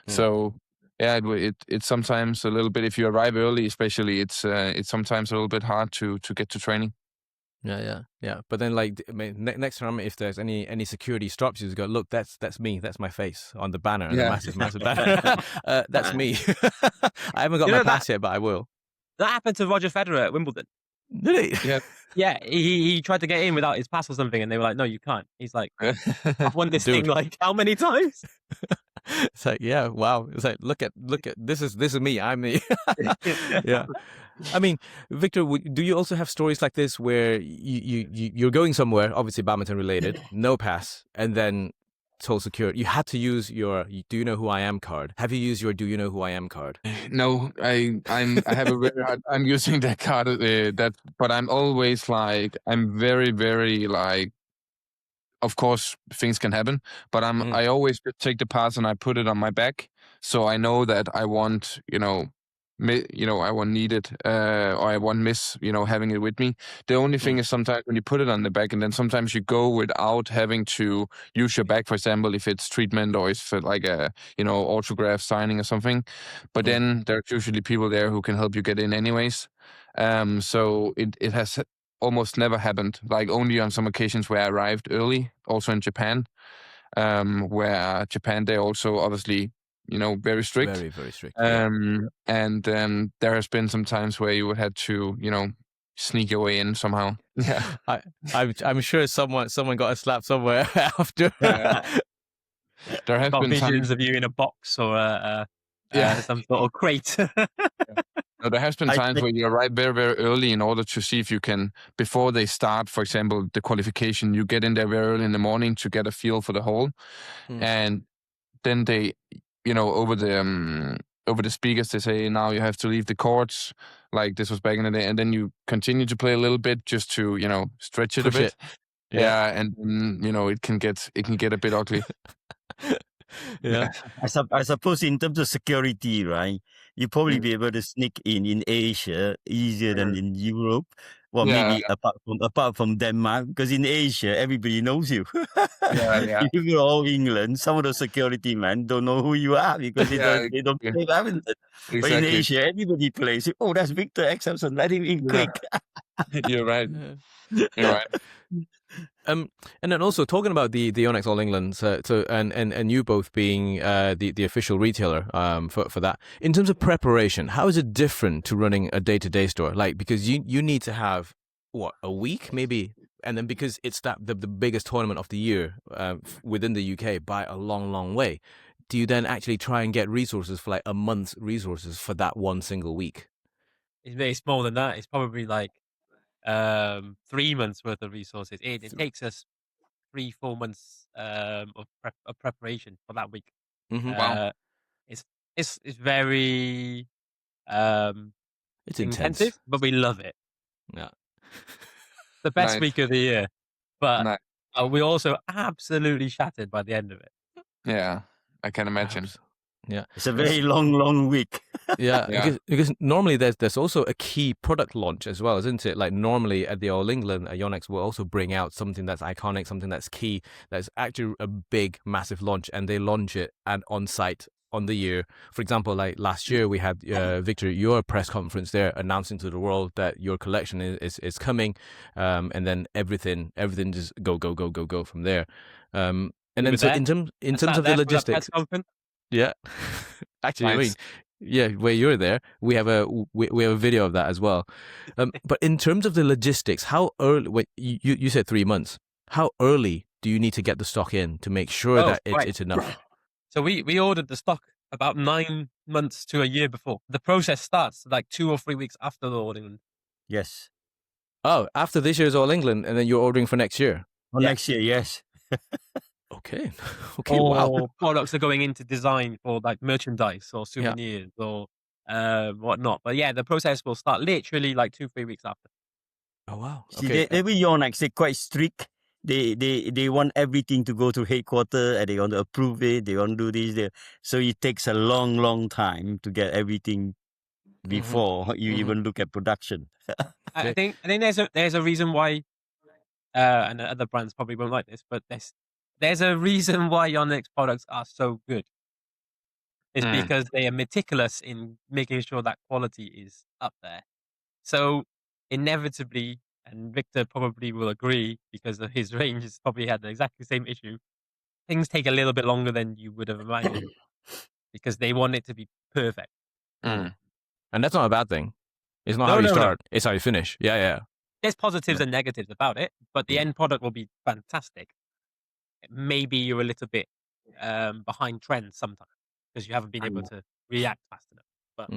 So yeah, it's sometimes a little bit, if you arrive early, especially, it's sometimes a little bit hard to get to training. Yeah. But then, like, next time, if there's any security stops you, just go, look, that's me, that's my face on the banner, the massive banner. That's me. I haven't got my pass yet, but I will. That happened to Roger Federer at Wimbledon. Did he? Yeah. Yeah, he tried to get in without his pass or something, and they were like, "No, you can't." He's like, "I've won this thing like how many times?" It's like, yeah, wow. It's like, look at this is me. I'm me. Yeah. I mean, Viktor, do you also have stories like this where you're going somewhere, obviously badminton related, no pass, and then told security you had to use your "Do you know who I am" card? Have you used your "Do you know who I am" card? No, I have a very hard. I'm using that card. But I'm always like, I'm very, very like. Of course, things can happen, but I always take the pass and I put it on my back, so I know that I won't, I won't need it, or I won't miss, having it with me. The only thing is sometimes when you put it on the back, and then sometimes you go without having to use your back, for example, if it's treatment or if it's like a, autograph signing or something. But then there's usually people there who can help you get in anyways. So it has almost never happened, like only on some occasions where I arrived early, also in Japan, where Japan, they're also obviously, very strict. Very, very strict. And there has been some times where you would have to, sneak your way in somehow. Yeah. I'm sure someone got a slap somewhere after. There have been visions times of you in a box or a Yeah. some sort of crate. No, there has been times where you arrive very, very early in order to see if you can, before they start, for example, the qualification, you get in there very early in the morning to get a feel for the hole. And then they, over the speakers, they say, now you have to leave the courts, like this was back in the day. And then you continue to play a little bit just to, stretch it a bit. Yeah. And, it can get a bit ugly. Yeah. I suppose in terms of security, right, you probably be able to sneak in Asia easier than in Europe. Well, maybe apart from Denmark, because in Asia everybody knows you. If you're all England, some of the security men don't know who you are because they don't play badminton. Exactly. But in Asia, everybody plays. Oh, that's Viktor Axelsen. Let him in quick. You're right. You're right. And then also talking about the Yonex All England, and you both being the official retailer for that. In terms of preparation, how is it different to running a day-to-day store? Like, because you need to have a week maybe, and then because it's the biggest tournament of the year within the UK by a long way. Do you then actually try and get resources for like a month's resources for that one single week? It's very small than that. It's probably like 3 months worth of resources. It takes us 3-4 months of preparation for that week. Wow. It's very it's intensive, intense, but we love it. Yeah. The best week of the year, but we're also absolutely shattered by the end of it. Yeah, I can imagine. Yeah, it's a very long week. Yeah. Because normally there's also a key product launch as well, isn't it? Like normally at the All England, Yonex will also bring out something that's iconic, something that's key, that's actually a big, massive launch, and they launch it on site on the year. For example, like last year we had Viktor, your press conference there announcing to the world that your collection is coming, and then everything just go from there. And then so in terms of the logistics. Yeah, actually, Nice. where you're there, we have a video of that as well. But in terms of the logistics, how early? Wait, you said 3 months. How early do you need to get the stock in to make sure that it's enough? So we ordered the stock about 9 months to a year before. The process starts like 2 or 3 weeks after the ordering. Yes. Oh, after this year's All England, and then you're ordering for next year. Next year, yes. Okay. Or Wow. products are going into design for like merchandise or souvenirs or whatnot. But yeah, the process will start literally like 2-3 weeks after. Oh wow. See, they with Yonex, they're quite strict. They want everything to go to headquarters and they want to approve it. They want to do this. So it takes a long time to get everything before you even look at production. I think there's a reason why, and other brands probably won't like this, but there's a reason why Yonex products are so good. It's because they are meticulous in making sure that quality is up there. So inevitably, and Viktor probably will agree because of his range has probably had the exactly same issue, things take a little bit longer than you would have imagined because they want it to be perfect. And that's not a bad thing. It's not how you start, it's how you finish. Yeah. There's positives and negatives about it, but the end product will be fantastic. Maybe you're a little bit behind trends sometimes because you haven't been able to react fast enough. But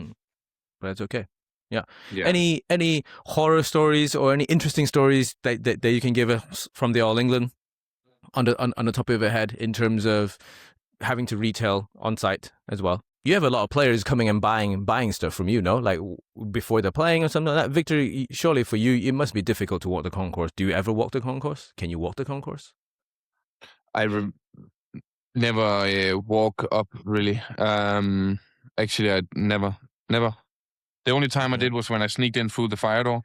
that's okay. Yeah. Any horror stories or any interesting stories that you can give us from the All England on the top of your head in terms of having to retail on site as well? You have a lot of players coming and buying stuff from you, no? Like before they're playing or something like that. Viktor, surely for you, it must be difficult to walk the concourse. Do you ever walk the concourse? Can you walk the concourse? I never walk up really. Actually, I never. The only time I did was when I sneaked in through the fire door.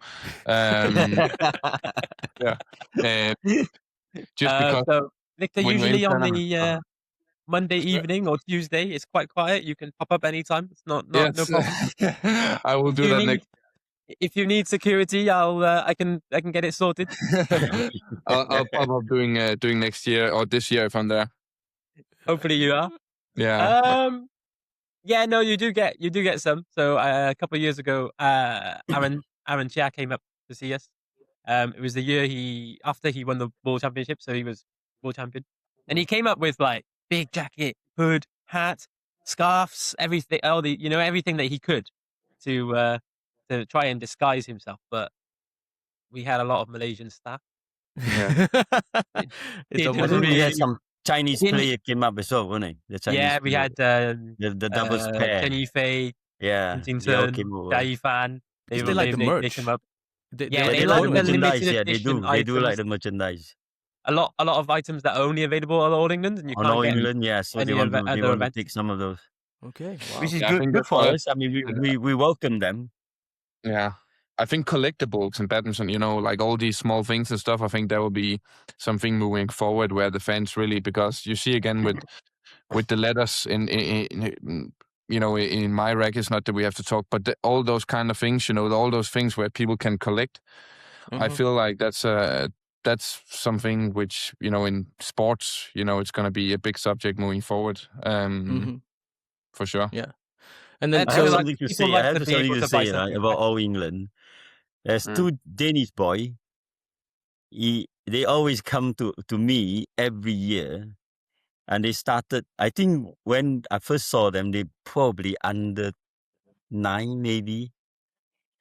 Just because. So, Viktor, usually on the Monday evening or Tuesday, it's quite quiet. You can pop up anytime. It's no problem. I will do that next. If you need security, I can get it sorted. I'll pop up doing next year or this year if I'm there. Hopefully you are. Yeah. Yeah, no, you do get some. So a couple of years ago, Aaron Chia came up to see us. It was the year after he won the world championship, so he was world champion, and he came up with like big jacket, hood, hat, scarves, everything, everything that he could to try and disguise himself. But we had a lot of Malaysian staff. Yeah. It It's didn't almost I think we had really. some Chinese Didn't- player came up as well, wasn't it? The Chinese Yeah, we player. had the doubles pair. Chen Yifei, Yeah, they all Huntington, came over. Jia Yifan. They like the They merch. come up. They Yeah, like They they the like like the the tournament. merchandise. limited Yeah, they edition do. They do like items. the merchandise. A lot of items that are only available at All England, and you On can't All get England, yeah. So any they want other to events. take some of those, Okay, wow. which is Yeah, I good think good that's for why- us. I mean, we welcome them. Yeah. I think collectibles in badminton, like all these small things and stuff, I think that will be something moving forward where the fans really, because you see again with the letters in my rackets, not that we have to talk, but all those kind of things, all those things where people can collect. I feel like that's something which, in sports, it's going to be a big subject moving forward. For sure. Yeah. And then I So, have like, something to people say. like I have to be something able to to buy say something about back. All England. There's two Danish boy. They always come to me every year, and they started. I think when I first saw them, they probably under 9, maybe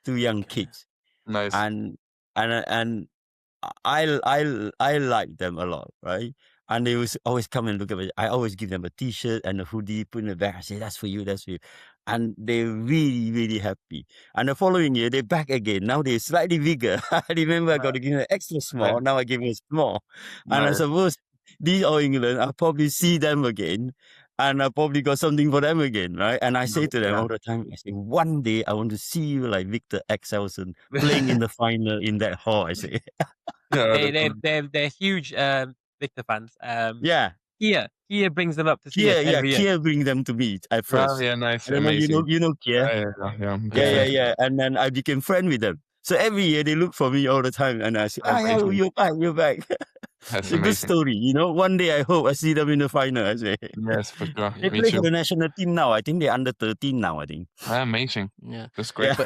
2 young kids, Nice. and I like them a lot, right? And they was always come and look at me. I always give them a T-shirt and a hoodie, put in the bag. I say, that's for you, that's for you. And they're really, really happy. And the following year, they're back again. Now they're slightly bigger. I remember I got to give them extra small. Right. Now I give them small. And I Nice. suppose these All England, I'll probably see them again. And I probably got something for them again, right? And I say to them Yeah. all the time, I say, one day I want to see you like Viktor Axelsen playing in the final in that hall, I say. Yeah, They're huge Victor fans. Yeah. Kia brings them up to see us every year. Kia bring them to me at first. yeah, nice. I don't know, Amazing. you know Kia? Yeah. Yeah. And then I became friend with them. So every year they look for me all the time, and I say, yeah, Amazing. you're back. That's It's a good amazing. story, One day I hope I see them in the final, I say. Yes, for sure. They Me play for too. the national team now. I think they're under 13 now, I think. Amazing. Yeah. That's great. Yeah.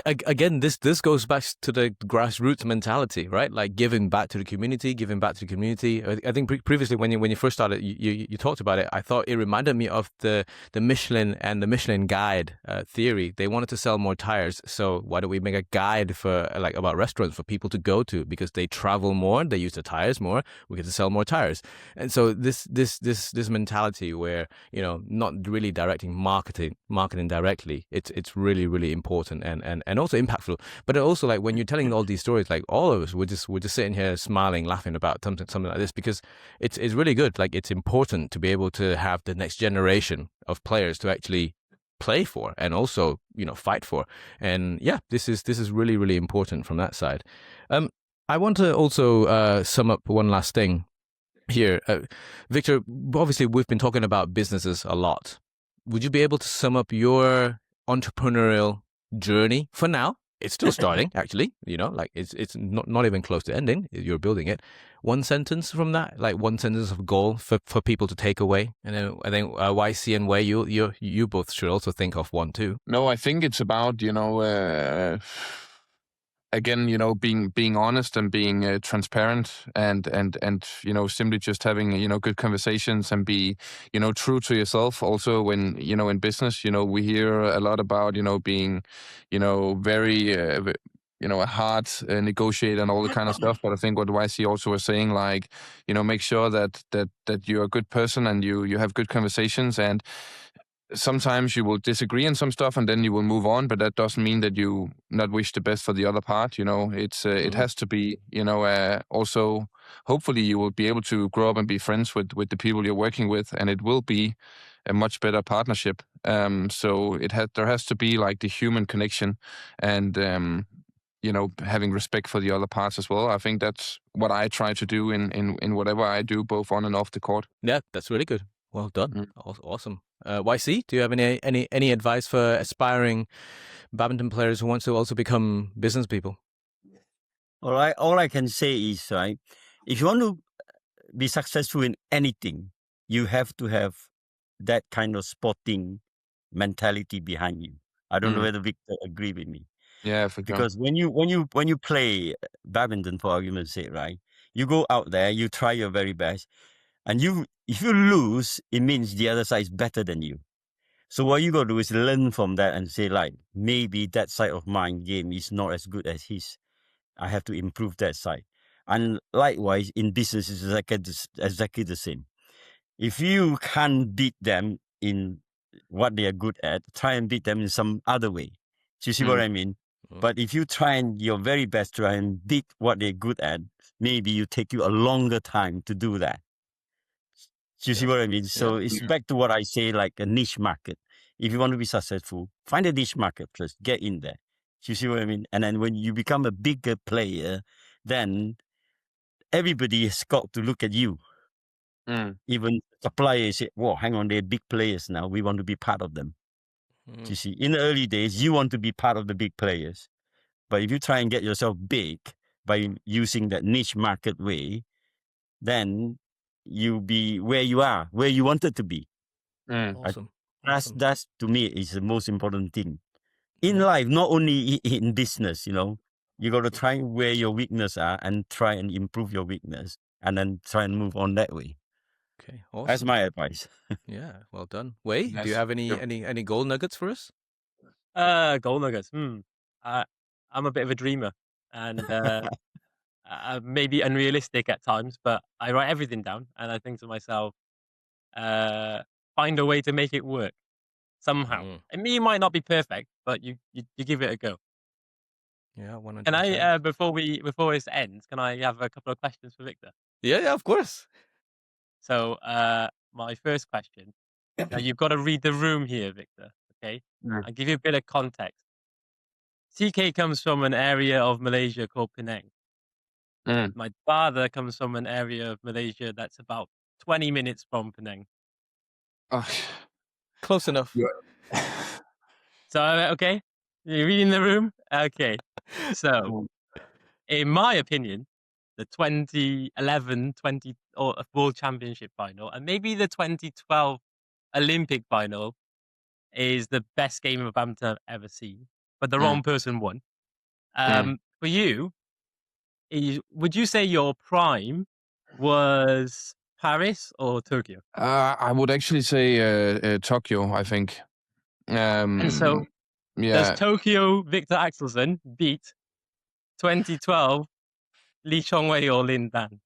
Again, this goes back to the grassroots mentality, right? Like giving back to the community, giving back to the community. I think previously when you first started, you talked about it. I thought it reminded me of the Michelin and the Michelin guide theory. They wanted to sell more tires, so why don't we make a guide for about restaurants for people to go to, because they travel more, they use the tires more, we get to sell more tires. And so this mentality where not really directing marketing directly, it's really, really important and also impactful. But also, like, when you're telling all these stories, like, all of us, we're just sitting here smiling, laughing about something like this, because it's really good. Like, it's important to be able to have the next generation of players to actually play for and also fight for. And yeah, this is really, really important from that side. I want to also sum up one last thing here. Victor, obviously we've been talking about businesses a lot. Would you be able to sum up your entrepreneurial journey for now? It's still starting, actually. It's not even close to ending. You're building it. One sentence from that, like one sentence of goal for people to take away. And then I think YC and Wei, you both should also think of one too. No, I think it's about again, being honest and being transparent and simply just having good conversations and be true to yourself. Also, when in business, we hear a lot about being very a hard negotiator and all the kind of stuff. But I think what YC also was saying, like make sure that you're a good person and you have good conversations. And sometimes you will disagree on some stuff and then you will move on, but that doesn't mean that you not wish the best for the other part. It's it has to be also hopefully you will be able to grow up and be friends with the people you're working with, and it will be a much better partnership. So there has to be like the human connection and having respect for the other parts as well. I think that's what I try to do in whatever I do, both on and off the court. Yeah, that's really good. Well done. Awesome. YC, do you have any advice for aspiring badminton players who want to also become business people? All right. All I can say is, right, if you want to be successful in anything, you have to have that kind of sporting mentality behind you. I don't know whether Victor agree with me. Yeah, for sure. Because when you play badminton, for argument's sake, right, you go out there, you try your very best, and if you lose, it means the other side is better than you. So what you got to do is learn from that and say, like, maybe that side of my game is not as good as his. I have to improve that side. And likewise, in business, it's exactly the same. If you can't beat them in what they are good at, try and beat them in some other way. Do you see what I mean? But if you try and your very best try and beat what they're good at, maybe you take you a longer time to do that. Do you see what I mean? So it's back to what I say, like a niche market. If you want to be successful, find a niche market first, get in there. Do you see what I mean? And then when you become a bigger player, then everybody has got to look at you. Even suppliers say, whoa, hang on, they're big players now. We want to be part of them. Do you see? In the early days, you want to be part of the big players. But if you try and get yourself big by using that niche market way, then you'll be where you are, where you wanted to be. Awesome. That's to me is the most important thing. In life, not only in business, you got to try where your weakness are and try and improve your weakness and then try and move on that way. Okay, awesome. That's my advice. Yeah, well done. Wei, do you Yes. have any gold nuggets for us? Gold nuggets. I'm a bit of a dreamer and maybe unrealistic at times, but I write everything down and I think to myself, find a way to make it work somehow. And it might not be perfect, but you give it a go. Yeah, 100%. Can I before this ends, can I have a couple of questions for Viktor? Yeah, of course. So my first question. Now you've got to read the room here, Viktor. Okay, I'll give you a bit of context. TK comes from an area of Malaysia called Penang. My father comes from an area of Malaysia that's about 20 minutes from Penang. Close enough. So, okay, you're reading the room? Okay. So, in my opinion, the 2011 World Championship final and maybe the 2012 Olympic final is the best game of badminton I've ever seen. But the wrong person won. For you, would you say your prime was Paris or Tokyo? I would actually say Tokyo, I think. And so, does Tokyo Viktor Axelsen beat 2012 Lee Chongwei or Lin Dan?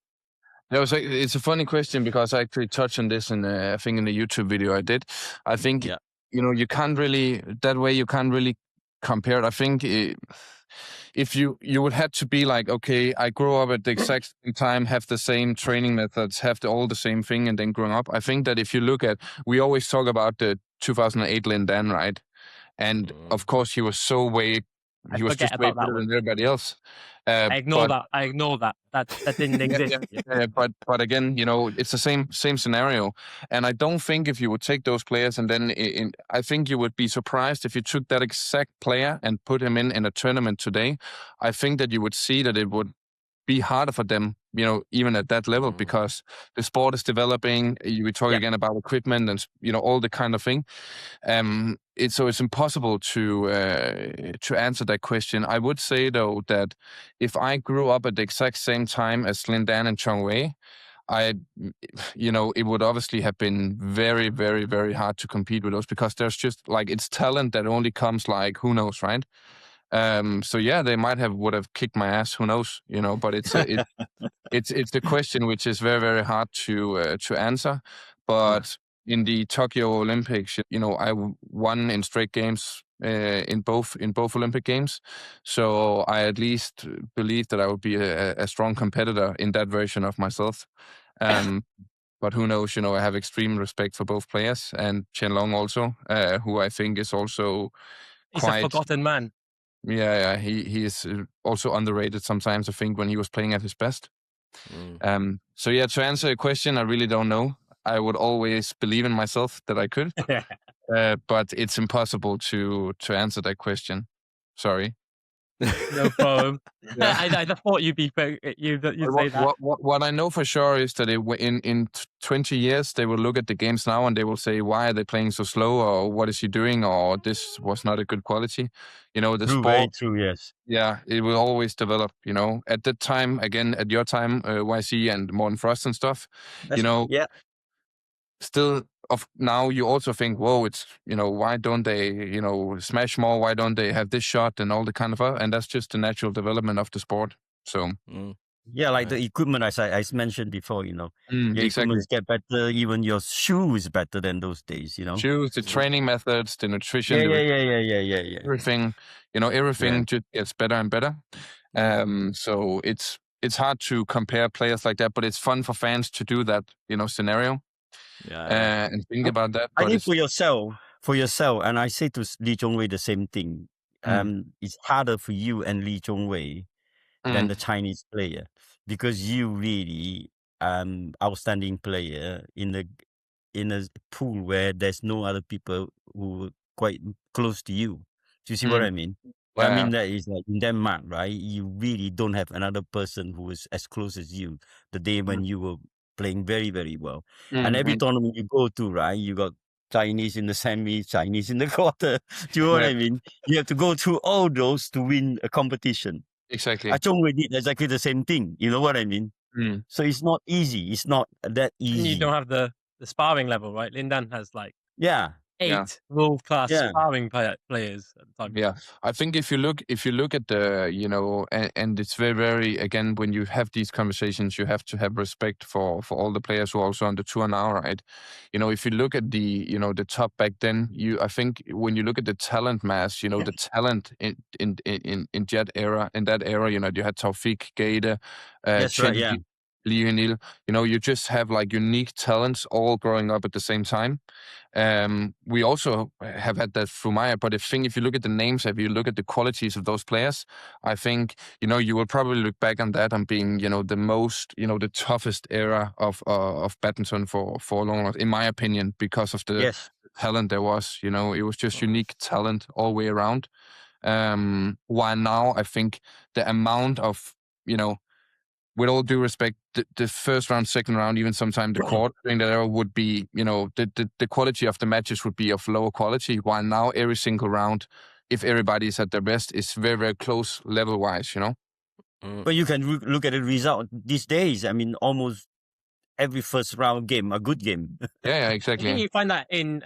It's a funny question because I actually touched on this in I think in the YouTube video I did. I think you can't really compare it. I think if you would have to be like, okay, I grew up at the exact same time, have the same training methods, have all the same thing, and then growing up. I think that if you look at, we always talk about the 2008 Lin Dan, right? And of course, he was just way better than everybody else. I ignore that. That didn't exist. But again, it's the same scenario. And I don't think if you would take those players and then I think you would be surprised if you took that exact player and put him in a tournament today. I think that you would see that it would be harder for them, even at that level, because the sport is developing. We talk again about equipment and all the kind of thing. It's impossible to answer that question. I would say though that if I grew up at the exact same time as Lin Dan and Chong Wei, it would obviously have been very, very, very hard to compete with those because there's just it's talent that only comes who knows, right? So yeah, they would have kicked my ass. Who knows? But it's it's the question which is very, very hard to answer. But in the Tokyo Olympics, I won in straight games in both Olympic games. So I at least believe that I would be a strong competitor in that version of myself. But who knows? I have extreme respect for both players and Chen Long also, who I think is also He's a forgotten man. Yeah, he is also underrated sometimes, I think, when he was playing at his best. So yeah, to answer your question, I really don't know. I would always believe in myself that I could, but it's impossible to answer that question. Sorry. No problem. I thought you'd say that. What I know for sure is that in 20 years they will look at the games now and they will say, why are they playing so slow, or what is he doing, or this was not a good quality. The sport. Very true, yes. Yeah, it will always develop. At that time, again, at your time, YC and Morten Frost and stuff. Yeah. still now you also think, whoa, it's, why don't they, smash more? Why don't they have this shot and all the kind of and that's just the natural development of the sport. So Yeah, like the equipment, as I mentioned before, your exactly. equipments get better. Even your shoe is better than those days, Shoes, the training methods, the nutrition, Yeah. everything, everything just gets better and better. So it's hard to compare players like that, but it's fun for fans to do that, scenario. And think about that. I But think for yourself, and I say to Lee Chongwei the same thing. It's harder for you and Lee Chongwei than the Chinese player, because you really outstanding player in a pool where there's no other people who are quite close to you. Do you see what I mean? What I mean that is like in Denmark, right? You really don't have another person who is as close as you the day when you were playing very, very well. And every tournament you go to, right, you got Chinese in the semi, Chinese in the quarter. Do you know what I mean? You have to go through all those to win a competition. Exactly. Chongwei did exactly the same thing. You know what I mean? So it's not easy. It's not that easy. And you don't have the sparring level, right? Lindan has like 8 world-class sparring players at the time. Yeah, I think if you look at the, and it's very, very, again, when you have these conversations, you have to have respect for all the players who are also on the tour now, right? If you look at the, the top back then, I think when you look at the talent mass, the talent in that era, you had Taufik, Gade, Chen, Lionel, you just have like unique talents all growing up at the same time. We also have had that through Maya, but if you look at the names, if you look at the qualities of those players, I think, you will probably look back on that and being, the most, the toughest era of badminton for a long, in my opinion, because of the talent there was, it was just unique talent all the way around. While now I think the amount of, with all due respect, the first round, second round, even sometimes the quarter during that era would be, the quality of the matches would be of lower quality. While now every single round, if everybody is at their best, is very, very close level-wise, But you can look at the result these days. I mean, almost every first round game, a good game. Yeah, exactly. I think you find that in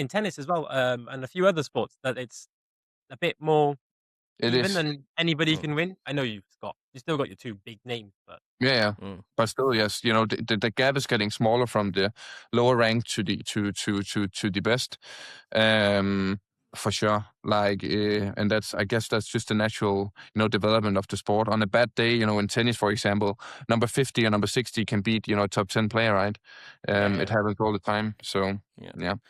tennis as well, and a few other sports, that it's a bit more even than anybody can win. I know you still got your two big names, but but still, yes, the gap is getting smaller from the lower rank to the best, for sure. Like, and I guess that's just the natural, development of the sport. On a bad day, in tennis, for example, number 50 or number 60 can beat, a top 10 player, right? It happens all the time. So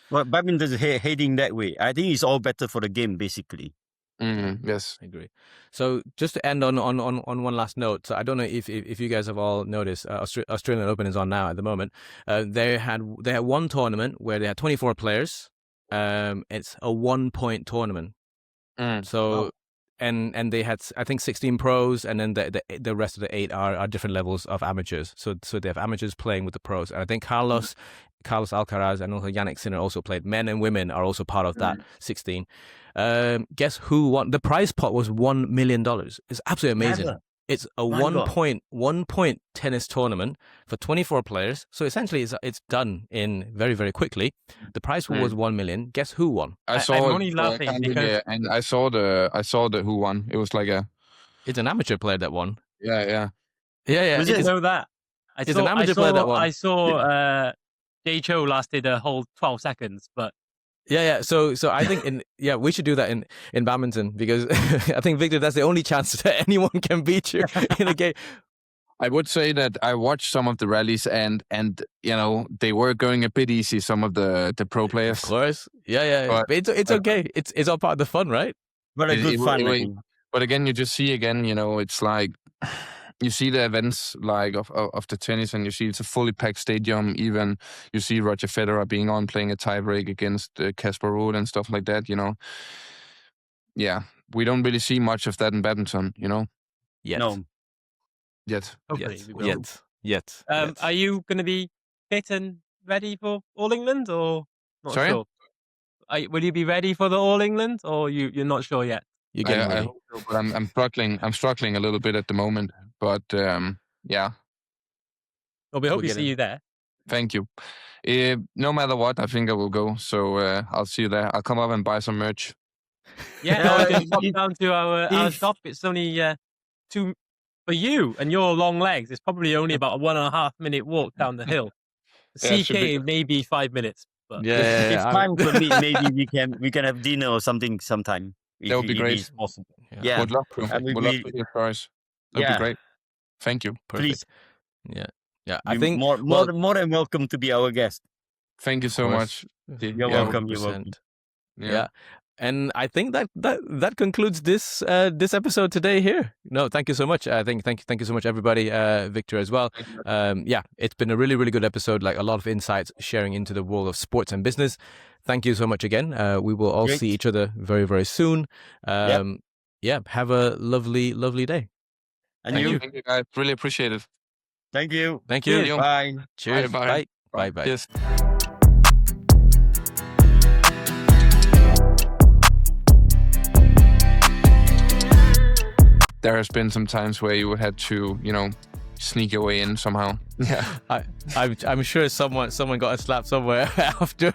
Well, badminton is heading that way. I think it's all better for the game, basically. Yes, I agree. So just to end on one last note, so I don't know if you guys have all noticed, Australian Open is on now at the moment. They had one tournament where they had 24 players. It's a 1-point tournament. So and they had, I think, 16 pros, and then the rest of the 8 are different levels of amateurs. So they have amateurs playing with the pros. And I think Carlos Alcaraz and also Yannick Sinner also played. Men and women are also part of that 16. Guess who won? The prize pot was $1 million. It's absolutely amazing. It's a 1-point tennis tournament for 24 players. So essentially, it's done in very, very quickly. The prize pool was $1 million. Guess who won? I'm only laughing because and I saw the who won. It was like it's an amateur player that won. Yeah. I didn't know that. It's an amateur player that won. I saw Jay Cho lasted a whole 12 seconds, but. Yeah. So I think we should do that in badminton, because I think, Viktor, that's the only chance that anyone can beat you in a game. I would say that I watched some of the rallies and they were going a bit easy, some of the pro players. Of course. Yeah. But it's okay. It's all part of the fun, right? But a good fun. But again, you just see it's like you see the events like of the tennis, and you see it's a fully packed stadium. Even you see Roger Federer being on playing a tiebreak against Casper Ruud and stuff like that. Yeah, we don't really see much of that in badminton. Yet. No. Yet. Yet. Are you going to be fit and ready for All England, or not sure? Will you be ready for the All England, or you're not sure yet? You're getting ready. I hope so, but I'm struggling. I'm struggling a little bit at the moment, but yeah. Well, we hope we see you there. Thank you. No matter what, I think I will go. So I'll see you there. I'll come up and buy some merch. Yeah, or just pop down to our shop. It's only two for you and your long legs. It's probably only about a 1.5 minute walk down the hill. Yeah, CK maybe 5 minutes. But It's fine for me. Maybe we can have dinner or something sometime. That would be great. If possible. Yeah. Would love to. And Would love to hear yours. That'd be great. Thank you. Please. Yeah. I You're think more than welcome to be our guest. Thank you so much. You're welcome. You're welcome. Yeah. And I think that concludes this episode today here. No, thank you so much. Thank you so much, everybody. Victor as well. It's been a really, really good episode. Like a lot of insights sharing into the world of sports and business. Thank you so much again. We will all see each other very, very soon. Have a lovely, lovely day. And Thank you, guys. Really appreciate it. Thank you. Thank you. Cheers. Bye. Cheers. Bye. Bye. Bye. Yes. There has been some times where you had to, sneak your way in somehow. Yeah. I'm sure someone got a slap somewhere after.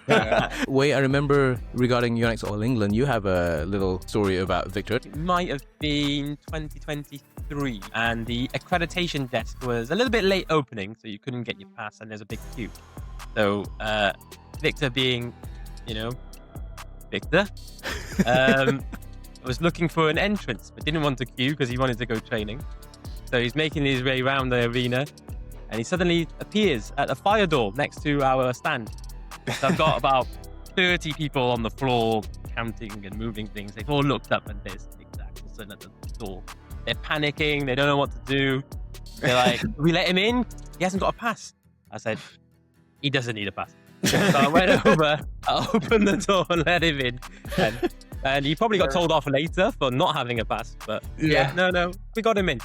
Wait, I remember regarding Yonex All England, you have a little story about Victor. it might have been 2023, and the accreditation desk was a little bit late opening, so you couldn't get your pass, and there's a big queue. So Victor being, Victor, was looking for an entrance, but didn't want to queue because he wanted to go training. So he's making his way around the arena, and he suddenly appears at a fire door next to our stand. So I've got about 30 people on the floor counting and moving things. They've all looked up, and there's Axelsen at the door. They're panicking. They don't know what to do. They're like, we let him in? He hasn't got a pass. I said, he doesn't need a pass. So I went over, I opened the door and let him in. And he probably got told off later for not having a pass. But no, we got him in.